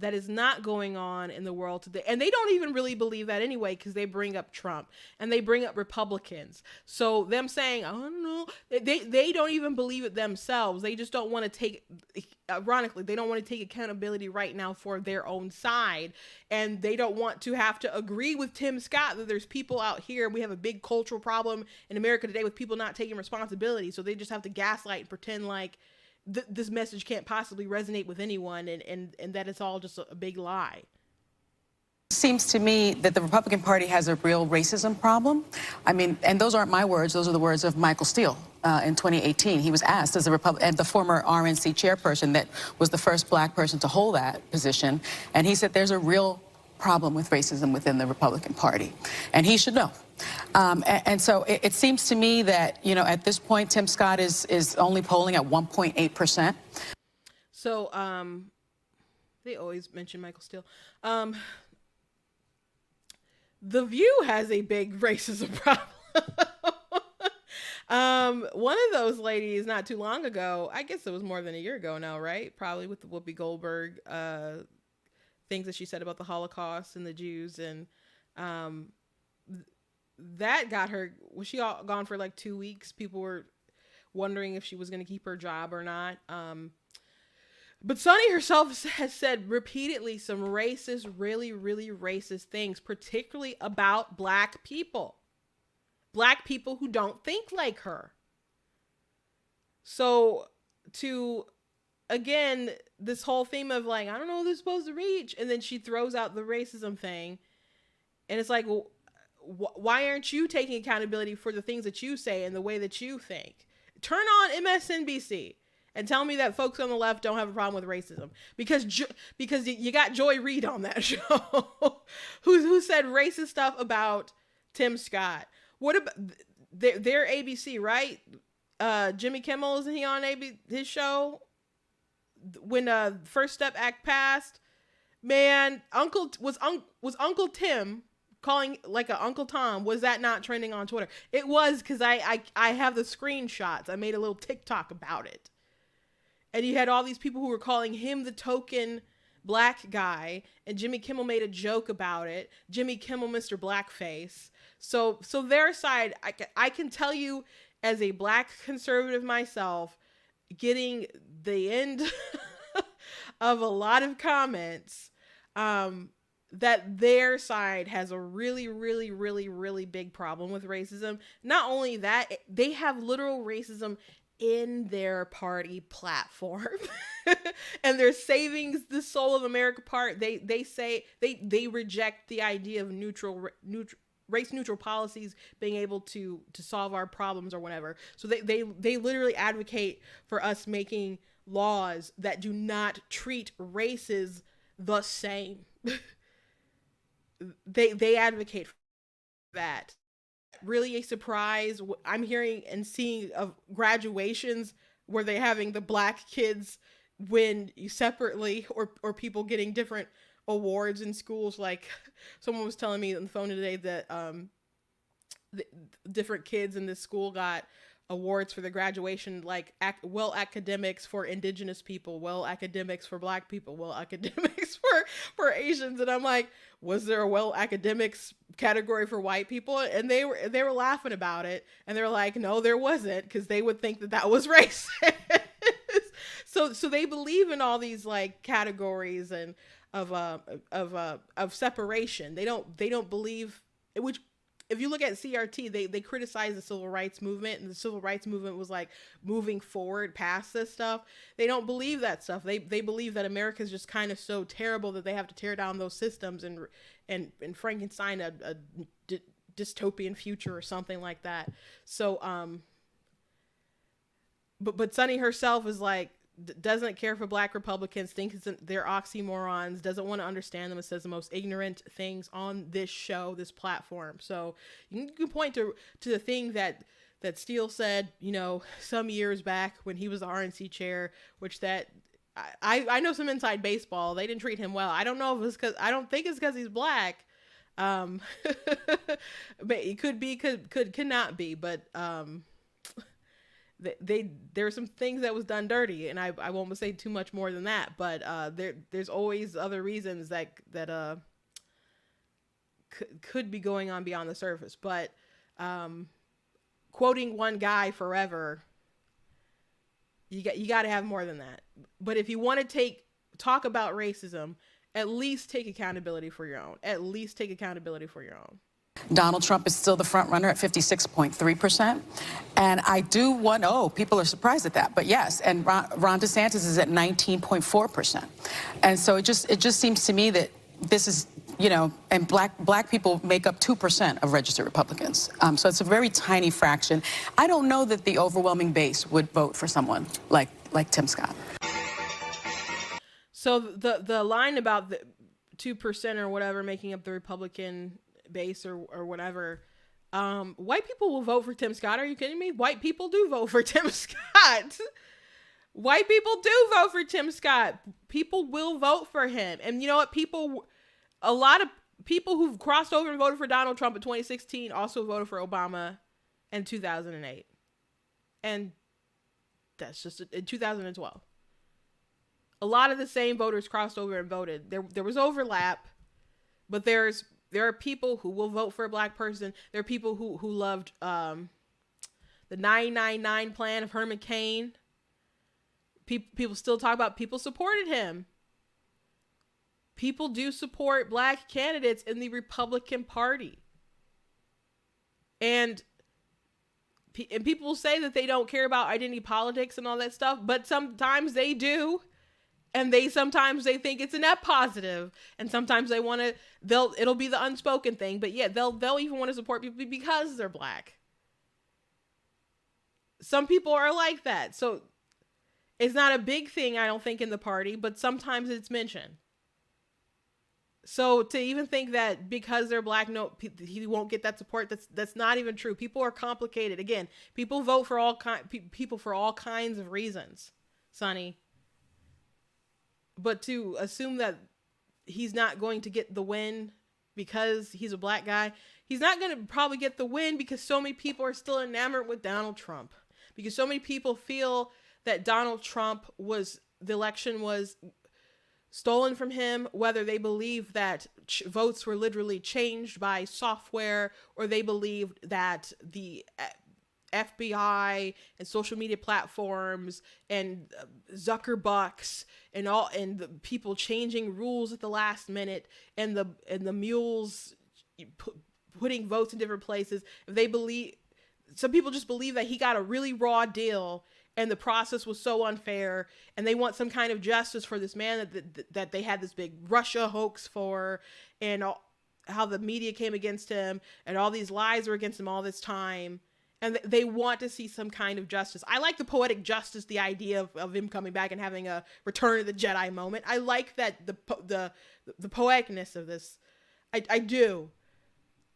that is not going on in the world today. And they don't even really believe that anyway, because they bring up Trump and they bring up Republicans. So them saying, I don't know, they don't even believe it themselves. They just don't want to take, ironically, they don't want to take accountability right now for their own side. And they don't want to have to agree with Tim Scott that there's people out here. We have a big cultural problem in America today with people not taking responsibility. So they just have to gaslight and pretend like this message can't possibly resonate with anyone, and that it's all just a big lie. Seems to me that the Republican Party has a real racism problem. I mean, and those aren't my words, those are the words of Michael Steele in 2018. He was asked as the former RNC chairperson that was the first black person to hold that position, and he said there's a real problem with racism within the Republican Party, and he should know. And so it seems to me that, you know, at this point, Tim Scott is only polling at 1.8%. So they always mention Michael Steele. The View has a big racism problem. One of those ladies not too long ago, I guess it was more than a year ago now, right? Probably with the Whoopi Goldberg things that she said about the Holocaust and the Jews, and that got her, was she all gone for like 2 weeks? People were wondering if she was going to keep her job or not. But Sunny herself has said repeatedly some racist, really, really racist things, particularly about black people who don't think like her. So to, again, this whole theme of like, I don't know who they're supposed to reach. And then she throws out the racism thing. And it's like, well, why aren't you taking accountability for the things that you say and the way that you think? Turn on MSNBC and tell me that folks on the left don't have a problem with racism, because you got Joy Reid on that show who said racist stuff about Tim Scott. What about their ABC, right? Jimmy Kimmel, isn't he on his show when First Step Act passed? Man, was Uncle Tim calling like a Uncle Tom, was that not trending on Twitter? It was, because I have the screenshots. I made a little TikTok about it. And you had all these people who were calling him the token black guy, and Jimmy Kimmel made a joke about it. Jimmy Kimmel, Mr. Blackface. So their side, I can tell you as a black conservative myself, getting the end of a lot of comments, that their side has a really, really, really, really big problem with racism. Not only that, they have literal racism in their party platform. And they're saving the soul of America part. They say they reject the idea of race neutral policies being able to solve our problems or whatever. So they literally advocate for us making laws that do not treat races the same. They advocate for that. Really a surprise. I'm hearing and seeing of graduations where they're having the black kids win separately, or people getting different awards in schools. Like someone was telling me on the phone today that the different kids in this school got awards for the graduation, like well academics for indigenous people, well academics for black people, well academics for Asians. And I'm like, was there a well academics category for white people? And they were laughing about it, and they were like, no, there wasn't, because they would think that was racist. So they believe in all these like categories and of separation. They don't believe, which, if you look at CRT, they criticize the civil rights movement, and the civil rights movement was like moving forward past this stuff. They don't believe that stuff. They believe that America is just kind of so terrible that they have to tear down those systems and Frankenstein a dystopian future or something like that. So, but Sunny herself is like, doesn't care for black Republicans, thinks they're oxymorons, doesn't want to understand them, and says the most ignorant things on this show, this platform. So you can point to the thing that Steele said, you know, some years back when he was the RNC chair, which that I know some inside baseball. They didn't treat him well. I don't know if it's because, I don't think it's because he's black. But it could be, could not be, but there were some things that was done dirty, and I won't say too much more than that, but there's always other reasons that could be going on beyond the surface. But quoting one guy forever, you got to have more than that. But if you want to talk about racism, at least take accountability for your own. At least take accountability for your own. Donald Trump is still the front runner at 56.3%. And I do want, people are surprised at that, but yes, and Ron DeSantis is at 19.4%. And so it just seems to me that this is, and black people make up 2% of registered Republicans. So it's a very tiny fraction. I don't know that the overwhelming base would vote for someone like Tim Scott. So the line about the 2% or whatever making up the Republican base or whatever, white people will vote for Tim Scott. Are you kidding me? White people do vote for Tim Scott. White people do vote for Tim Scott. People will vote for him. And you know what? A lot of people who've crossed over and voted for Donald Trump in 2016 also voted for Obama in 2008. And that's just in 2012. A lot of the same voters crossed over and voted. There was overlap, but there are people who will vote for a black person. There are people who loved the 999 plan of Herman Cain. People still talk about, people supported him. People do support black candidates in the Republican Party. And people say that they don't care about identity politics and all that stuff, but sometimes they do. And sometimes they think it's a net positive, and sometimes they want to. It'll be the unspoken thing, but yeah, they'll even want to support people because they're black. Some people are like that, so it's not a big thing, I don't think, in the party, but sometimes it's mentioned. So to even think that because they're black, no, he won't get that support, that's not even true. People are complicated. Again, people vote for people for all kinds of reasons, Sonny. But to assume that he's not going to get the win because he's a black guy, he's not going to probably get the win because so many people are still enamored with Donald Trump. Because so many people feel that Donald Trump the election was stolen from him, whether they believe that votes were literally changed by software, or they believed that the FBI and social media platforms and Zuckerbucks and the people changing rules at the last minute, and the mules putting votes in different places. If some people just believe that he got a really raw deal and the process was so unfair, and they want some kind of justice for this man that they had this big Russia hoax for, and how the media came against him and all these lies were against him all this time. And they want to see some kind of justice. I like the poetic justice, the idea of him coming back and having a Return of the Jedi moment. I like that the poeticness of this. I do.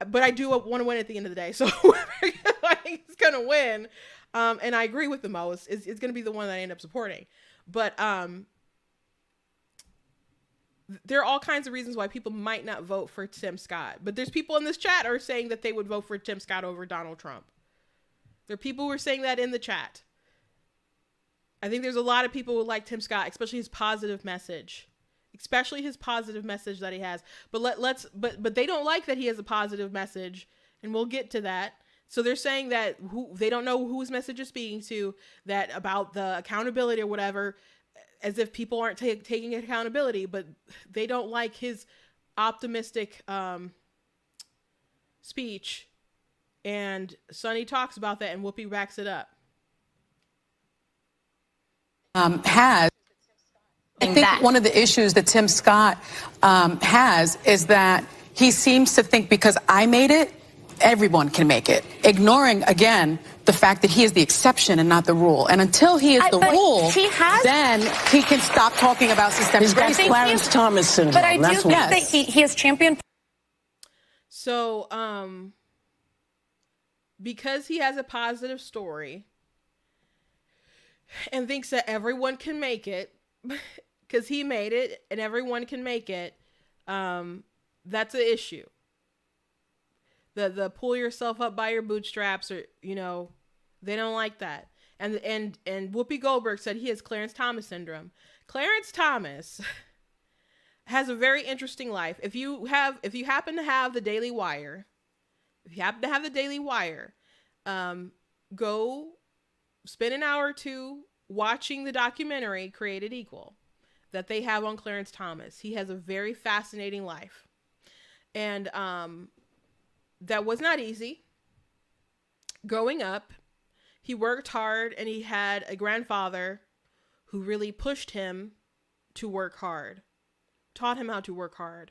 But I do want to win at the end of the day. So whoever I think is going to win, and I agree with the most, is going to be the one that I end up supporting. But there are all kinds of reasons why people might not vote for Tim Scott. But there's people in this chat are saying that they would vote for Tim Scott over Donald Trump. There are people who are saying that in the chat. I think there's a lot of people who like Tim Scott, especially his positive message. Especially his positive message that he has. But they don't like that he has a positive message, and we'll get to that. So they're saying that they don't know who his message is speaking to, that about the accountability or whatever, as if people aren't taking accountability, but they don't like his optimistic speech. And Sonny talks about that, and Whoopi backs it up. I think one of the issues that Tim Scott has is that he seems to think because I made it, everyone can make it, ignoring, again, the fact that he is the exception and not the rule. And until he is the rule, then he can stop talking about systemic racism. Clarence Thomas syndrome. But I do think that he has championed. So, because he has a positive story and thinks that everyone can make it, because he made it and everyone can make it, that's an issue. The pull yourself up by your bootstraps, or they don't like that. And Whoopi Goldberg said he has Clarence Thomas syndrome. Clarence Thomas has a very interesting life. If you happen to have the Daily Wire, go spend an hour or two watching the documentary Created Equal that they have on Clarence Thomas. He has a very fascinating life. And that was not easy. Growing up, he worked hard, and he had a grandfather who really pushed him to work hard, taught him how to work hard.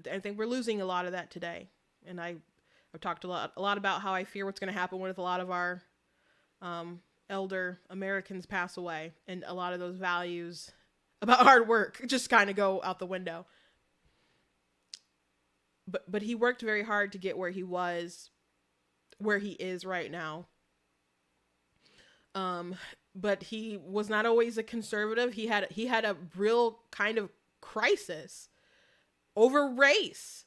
I think we're losing a lot of that today. And I've talked a lot about how I fear what's going to happen with a lot of our elder Americans pass away, and a lot of those values about hard work just kind of go out the window. But he worked very hard to get where he is right now. But he was not always a conservative. He had a real kind of crisis over race,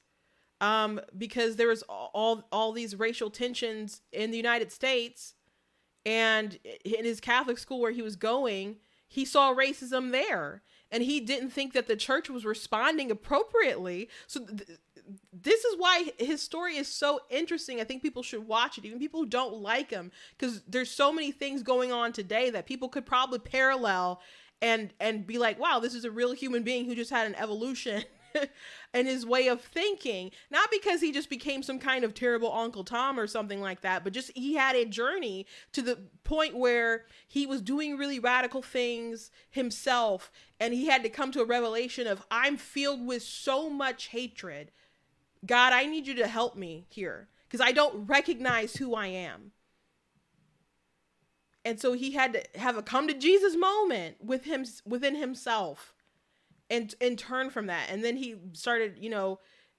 because there was all these racial tensions in the United States, and in his Catholic school where he was going, he saw racism there, and he didn't think that the church was responding appropriately. So this is why his story is so interesting. I think people should watch it, even people who don't like him, because there's so many things going on today that people could probably parallel and be like, wow, this is a real human being who just had an evolution in his way of thinking. Not because he just became some kind of terrible Uncle Tom or something like that, but just he had a journey to the point where he was doing really radical things himself, and he had to come to a revelation of, I'm filled with so much hatred. God, I need you to help me here, because I don't recognize who I am. And so he had to have a come to Jesus moment within himself and turn from that. And then he started,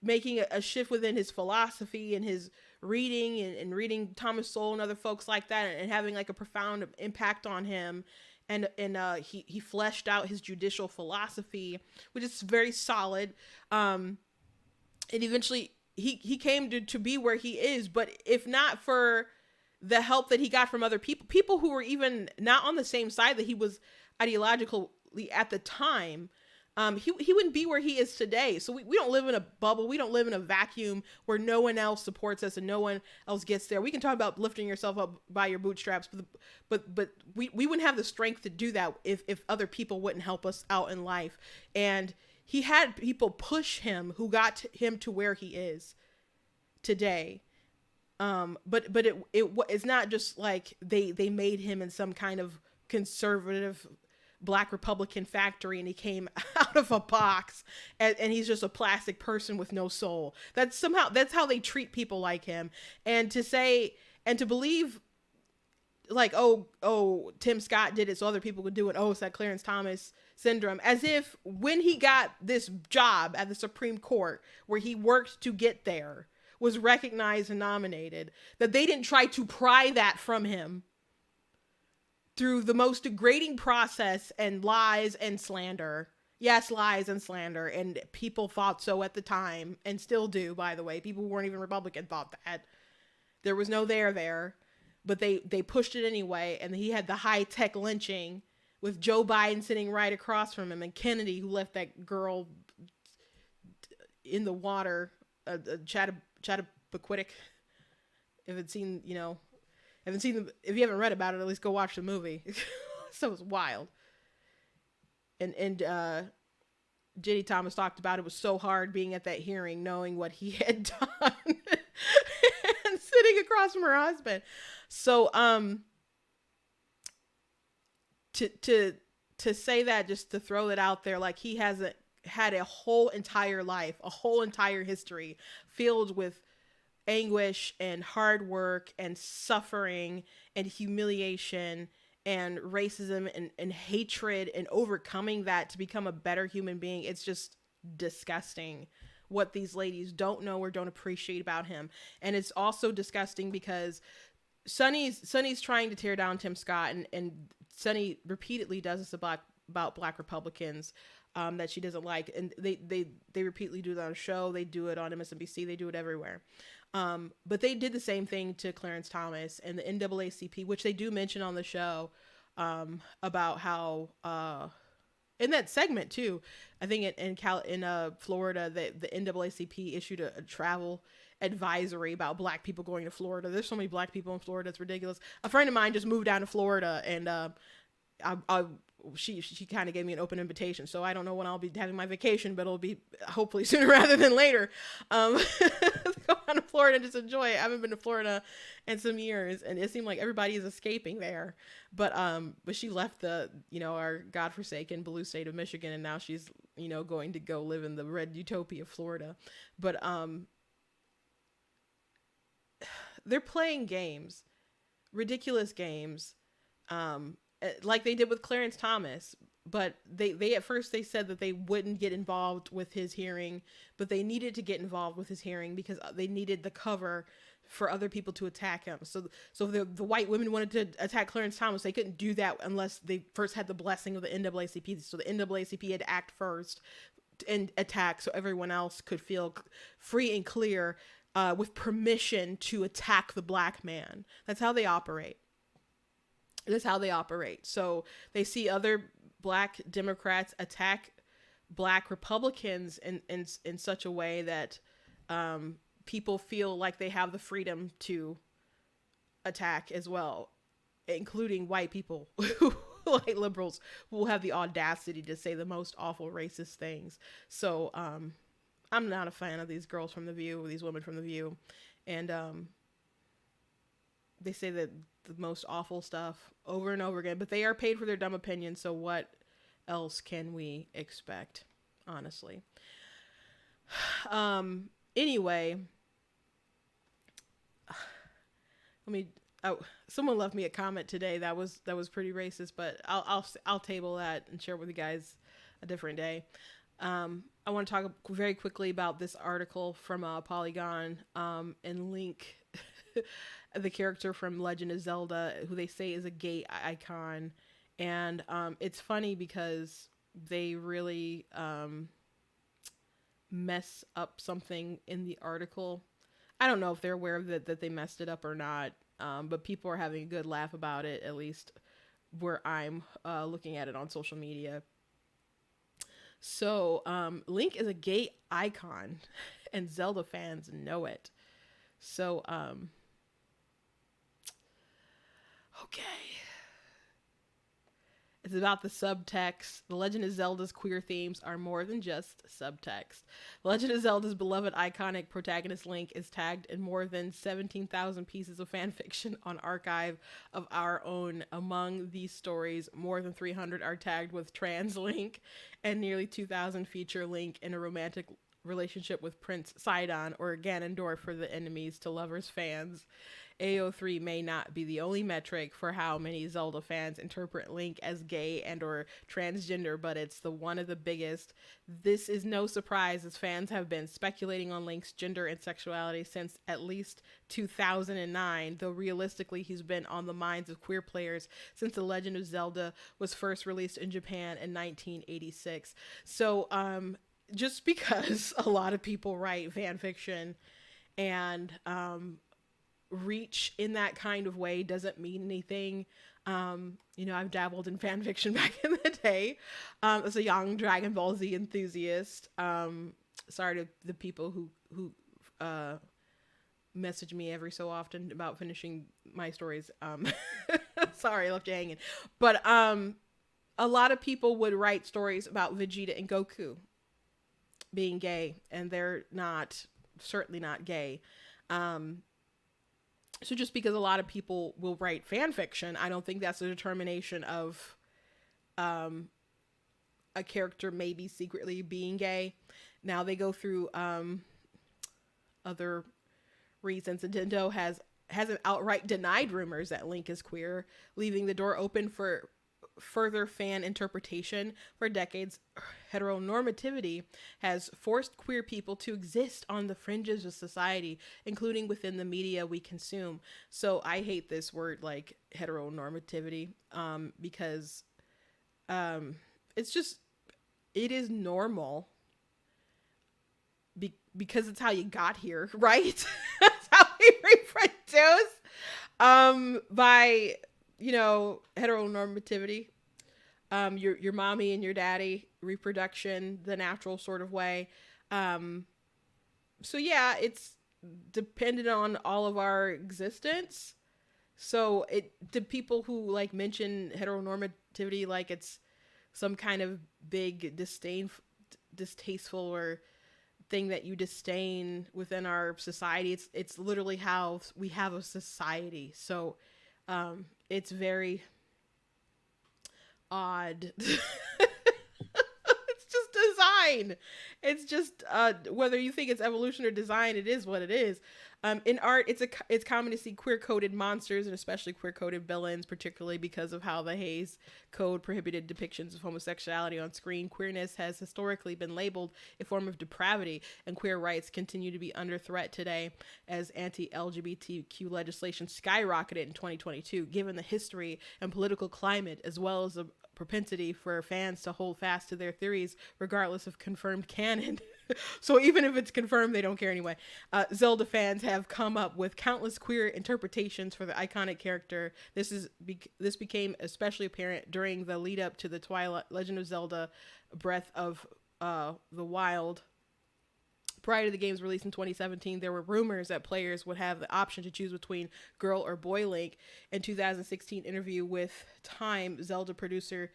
making a shift within his philosophy and his reading and reading Thomas Sowell and other folks like that, and having like a profound impact on him. And he fleshed out his judicial philosophy, which is very solid. And eventually he came to be where he is. But if not for the help that he got from other people who were even not on the same side that he was ideologically at the time, he wouldn't be where he is today. So we don't live in a bubble. We don't live in a vacuum where no one else supports us and no one else gets there. We can talk about lifting yourself up by your bootstraps, but we wouldn't have the strength to do that if other people wouldn't help us out in life. And he had people push him who got him to where he is today. But it's not just like they made him in some kind of conservative Black Republican factory and he came out of a box and he's just a plastic person with no soul. That's how they treat people like him. And to say and to believe like, oh, Tim Scott did it so other people could do it. Oh, it's that Clarence Thomas syndrome. As if when he got this job at the Supreme Court where he worked to get there, was recognized and nominated, that they didn't try to pry that from him through the most degrading process and lies and slander. Yes, lies and slander. And people thought so at the time and still do, by the way. People who weren't even Republican thought that. There was no there. But they pushed it anyway. And he had the high-tech lynching with Joe Biden sitting right across from him and Kennedy, who left that girl in the water, Chappaquiddick. If you haven't read about it, at least go watch the movie. So it's wild. And Ginny Thomas talked about it was so hard being at that hearing, knowing what he had done and sitting across from her husband. So to say that, just to throw it out there, like he hasn't had a whole entire life, a whole entire history filled with anguish and hard work and suffering and humiliation and racism and hatred and overcoming that to become a better human being. It's just disgusting what these ladies don't know or don't appreciate about him. And it's also disgusting because Sonny's trying to tear down Tim Scott, and Sonny repeatedly does this about Black Republicans that she doesn't like. And they repeatedly do that on the show. They do it on MSNBC. They do it everywhere. But they did the same thing to Clarence Thomas and the NAACP, which they do mention on the show, about how, in that segment too, I think in Florida, the NAACP issued a travel advisory about black people going to Florida. There's so many black people in Florida, it's ridiculous. A friend of mine just moved down to Florida, and she kind of gave me an open invitation, so I don't know when I'll be having my vacation, but it'll be hopefully sooner rather than later. Go down to Florida and just enjoy it. I haven't been to Florida in some years, and it seemed like everybody is escaping there. But she left our godforsaken blue state of Michigan, and now she's going to go live in the red utopia of Florida. But they're playing games, ridiculous games, like they did with Clarence Thomas. But they at first they said that they wouldn't get involved with his hearing, but they needed to get involved with his hearing because they needed the cover for other people to attack him. So if the white women wanted to attack Clarence Thomas, they couldn't do that unless they first had the blessing of the NAACP. So the NAACP had to act first and attack, so everyone else could feel free and clear with permission to attack the black man. That's how they operate. That's how they operate. So they see other black Democrats attack black Republicans in such a way that people feel like they have the freedom to attack as well, including white people, white liberals, who will have the audacity to say the most awful racist things. So I'm not a fan of these girls from The View, these women from The View, and they say that the most awful stuff over and over again, but they are paid for their dumb opinions, so what else can we expect, honestly? Anyway, someone left me a comment today that was pretty racist, but I'll table that and share it with you guys a different day. I want to talk very quickly about this article from Polygon, and link the character from Legend of Zelda, who they say is a gay icon. And it's funny because they really mess up something in the article. I don't know if they're aware of that they messed it up or not, but people are having a good laugh about it, at least where I'm looking at it on social media. So Link is a gay icon, and Zelda fans know it. So okay. It's about the subtext. The Legend of Zelda's queer themes are more than just subtext. Legend of Zelda's beloved iconic protagonist Link is tagged in more than 17,000 pieces of fan fiction on Archive of Our Own. Among these stories, more than 300 are tagged with trans Link, and nearly 2,000 feature Link in a romantic relationship with Prince Sidon or Ganondorf for the enemies to lovers fans. AO3 may not be the only metric for how many Zelda fans interpret Link as gay and or transgender, but it's the one of the biggest. This is no surprise, as fans have been speculating on Link's gender and sexuality since at least 2009, though realistically he's been on the minds of queer players since The Legend of Zelda was first released in Japan in 1986. So just because a lot of people write fan fiction and reach in that kind of way doesn't mean anything. I've dabbled in fan fiction back in the day as a young Dragon Ball Z enthusiast. Sorry to the people who message me every so often about finishing my stories. Sorry, I left you hanging. But a lot of people would write stories about Vegeta and Goku being gay, and they're certainly not gay. So just because a lot of people will write fan fiction, I don't think that's a determination of a character maybe secretly being gay. Now they go through other reasons. Nintendo hasn't outright denied rumors that Link is queer, leaving the door open for further fan interpretation. For decades, heteronormativity has forced queer people to exist on the fringes of society, including within the media we consume. So I hate this word, like heteronormativity, because it is normal because it's how you got here, right? That's reproduce by, heteronormativity. Your mommy and your daddy, reproduction, the natural sort of way. So yeah, it's dependent on all of our existence. So the people who like mention heteronormativity like it's some kind of big distasteful or thing that you disdain within our society. It's literally how we have a society. So it's very odd. It's just design. It's just whether you think it's evolution or design, it is what it is. In art, it's common to see queer-coded monsters and especially queer-coded villains, particularly because of how the Hays Code prohibited depictions of homosexuality on screen. Queerness has historically been labeled a form of depravity, and queer rights continue to be under threat today as anti-LGBTQ legislation skyrocketed in 2022, given the history and political climate, as well as the propensity for fans to hold fast to their theories regardless of confirmed canon. So even if it's confirmed, they don't care anyway. Zelda fans have come up with countless queer interpretations for the iconic character. This became especially apparent during the lead up to the Twilight Legend of Zelda Breath of the Wild. Prior to the game's release in 2017, there were rumors that players would have the option to choose between girl or boy Link. In 2016 interview with Time, Zelda producer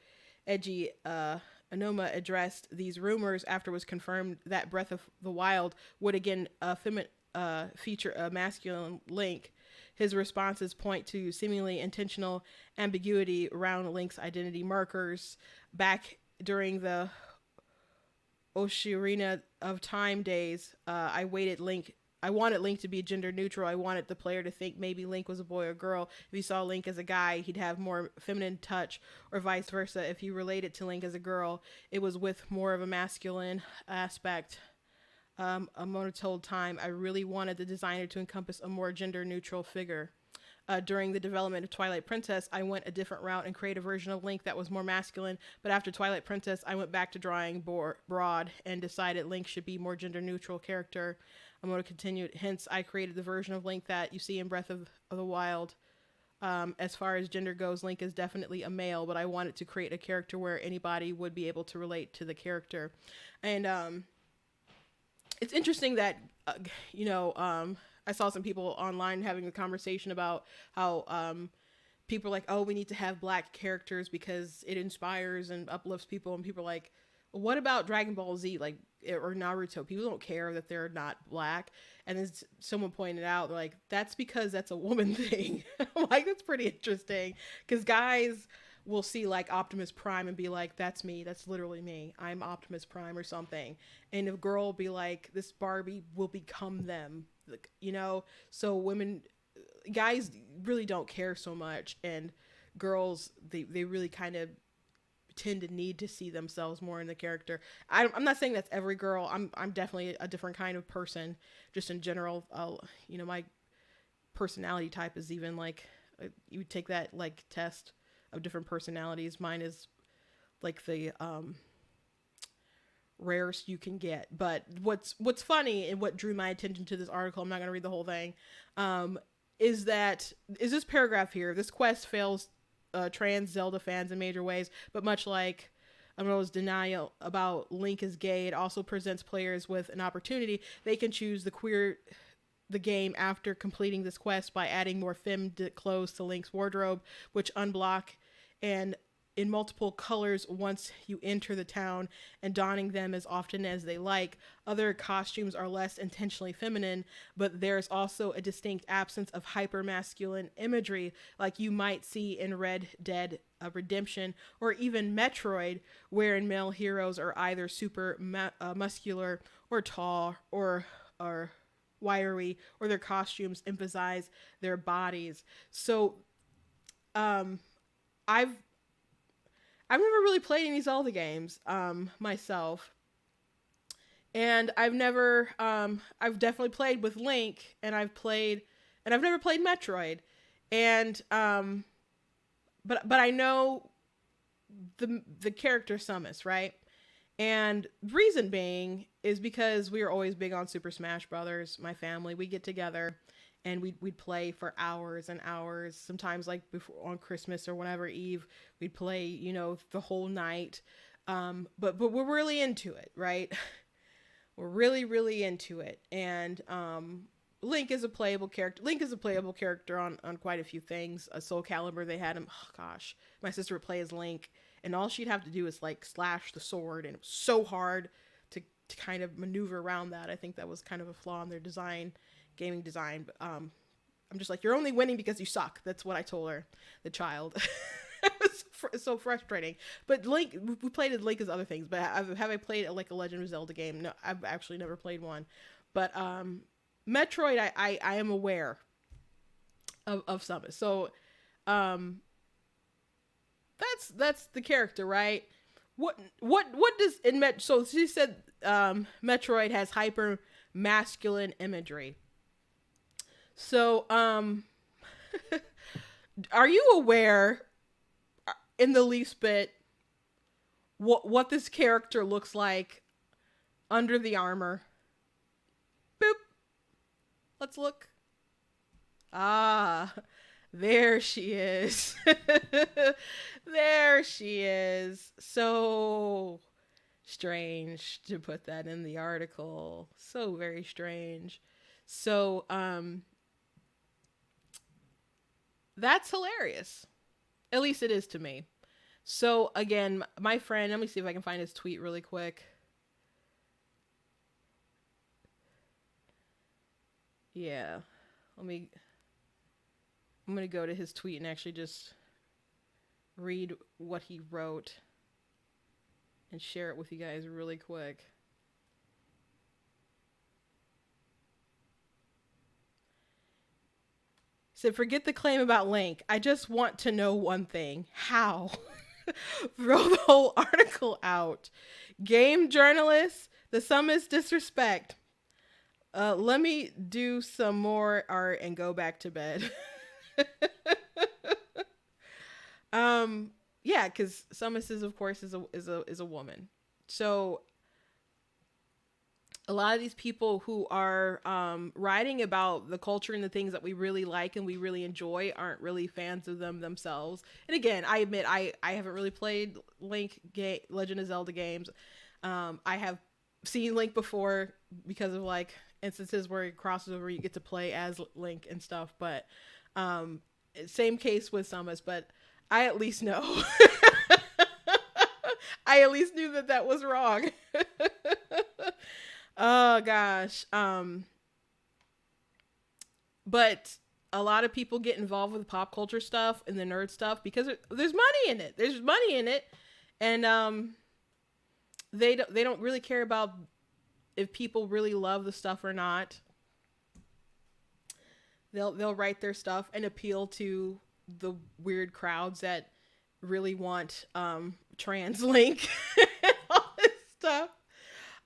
Eiji Onoma addressed these rumors after it was confirmed that Breath of the Wild would again feature a masculine Link. His responses point to seemingly intentional ambiguity around Link's identity markers. Back during the Ocarina of Time days, I wanted Link to be gender neutral. I wanted the player to think maybe Link was a boy or girl. If you saw Link as a guy, he'd have more feminine touch, or vice versa. If you related to Link as a girl, it was with more of a masculine aspect. Omona told Time, I really wanted the designer to encompass a more gender neutral figure. During the development of Twilight Princess, I went a different route and created a version of Link that was more masculine, but after Twilight Princess, I went back to drawing broad and decided Link should be more gender neutral character. Omona continued, hence I created the version of Link that you see in Breath of the Wild. As far as gender goes, Link is definitely a male, but I wanted to create a character where anybody would be able to relate to the character. And it's interesting that, I saw some people online having a conversation about how people are like, oh, we need to have black characters because it inspires and uplifts people. And people are like, what about Dragon Ball Z, or Naruto? People don't care that they're not black. And then someone pointed out, like, that's because that's a woman thing. I'm like, that's pretty interesting. Because guys will see, like, Optimus Prime and be like, that's me. That's literally me. I'm Optimus Prime or something. And a girl will be like, this Barbie will become them. So guys really don't care so much. And girls, they really kind of tend to need to see themselves more in the character. I'm not saying that's every girl. I'm definitely a different kind of person, just in general. My personality type is even like, you take that like test of different personalities. Mine is like the rarest you can get. But what's funny and what drew my attention to this article, I'm not going to read the whole thing, is this paragraph here. This quest fails trans Zelda fans in major ways, but much like Amona's denial about Link is gay, it also presents players with an opportunity. They can choose the game after completing this quest by adding more femmed clothes to Link's wardrobe, which unblock and in multiple colors once you enter the town, and donning them as often as they like. Other costumes are less intentionally feminine, but there's also a distinct absence of hyper-masculine imagery like you might see in Red Dead Redemption or even Metroid, wherein male heroes are either super muscular or tall or wiry, or their costumes emphasize their bodies. So I've never really played any Zelda games myself, and I've definitely played with Link, and I've never played Metroid, and but I know the character Samus, right? And reason being is because we are always big on Super Smash Brothers. My family, we get together and we'd play for hours and hours. Sometimes like before on Christmas or whenever Eve, we'd play, you know, the whole night. But we're really into it, right? We're really, really into it. And Link is a playable character. Link is a playable character on quite a few things. Soul Calibur, they had him. Oh gosh, my sister would play as Link, and all she'd have to do is like slash the sword, and it was so hard to kind of maneuver around that. I think that was kind of a flaw in their design, gaming design. But I'm just like, you're only winning because you suck. That's what I told her, the child. It was so frustrating. But Link, we played as Link as other things. But have I played like a Legend of Zelda game? No, I've actually never played one. But Metroid, I am aware of some. So that's the character, right? What does so she said Metroid has hyper masculine imagery. So are you aware in the least bit what this character looks like under the armor? Boop. Let's look. Ah, there she is. There she is. So strange to put that in the article. So very strange. So, that's hilarious. At least it is to me. So again, my friend, let me see if I can find his tweet really quick. Yeah. I'm going to go to his tweet and actually just read what he wrote and share it with you guys really quick. He said, forget the claim about Link. I just want to know one thing. How? Throw the whole article out. Game journalists, the summest disrespect. Let me do some more art and go back to bed. Yeah, because Summers is, of course, is a woman. So a lot of these people who are writing about the culture and the things that we really like and we really enjoy aren't really fans of them themselves. And again, I admit I haven't really played Legend of Zelda games. I have seen Link before because of like instances where it crosses over, you get to play as Link and stuff. But same case with Summers, but I at least know. I at least knew that was wrong. Oh gosh. But a lot of people get involved with pop culture stuff and the nerd stuff because there's money in it. There's money in it. And they don't really care about if people really love the stuff or not. They'll write their stuff and appeal to the weird crowds that really want trans Link and all this stuff.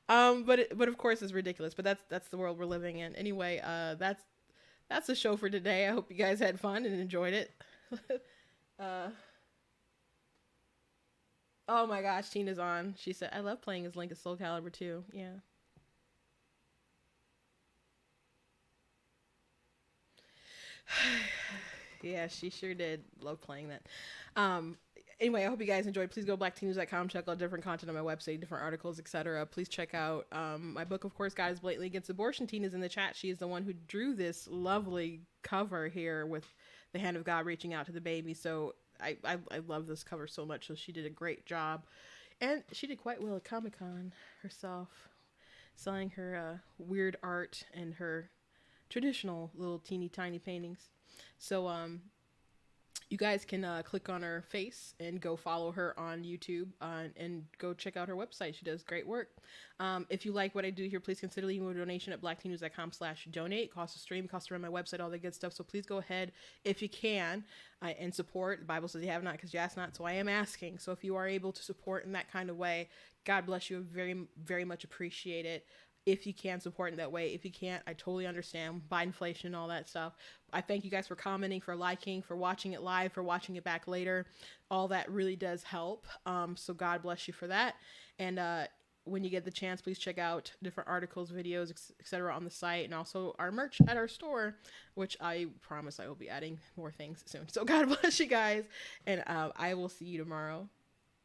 But of course it's ridiculous, but that's the world we're living in. Anyway, that's the show for today. I hope you guys had fun and enjoyed it. Oh my gosh, Tina's on. She said, I love playing as Link of Soul Calibur too. Yeah. Yeah, she sure did love playing that. Anyway, I hope you guys enjoyed. Please go to blackteennews.com, check out different content on my website, different articles, etc. Please check out my book, of course, God is Blatantly Against Abortion. Tina's in the chat. She is the one who drew this lovely cover here with the hand of God reaching out to the baby. So I love this cover so much. So she did a great job. And she did quite well at Comic-Con herself, selling her weird art and her traditional little teeny tiny paintings. So you guys can click on her face and go follow her on YouTube and go check out her website. She does great work. If you like what I do here, please consider leaving a donation at blackteennews.com/donate. It costs a stream, it costs to run my website, all that good stuff. So please go ahead if you can and support. The Bible says you have not because you ask not. So I am asking. So if you are able to support in that kind of way, God bless you. Very, very much appreciate it. If you can support in that way. If you can't, I totally understand. By inflation and all that stuff. I thank you guys for commenting, for liking, for watching it live, for watching it back later. All that really does help. So God bless you for that. And when you get the chance, please check out different articles, videos, etc. on the site, and also our merch at our store, which I promise I will be adding more things soon. So God bless you guys, and I will see you tomorrow.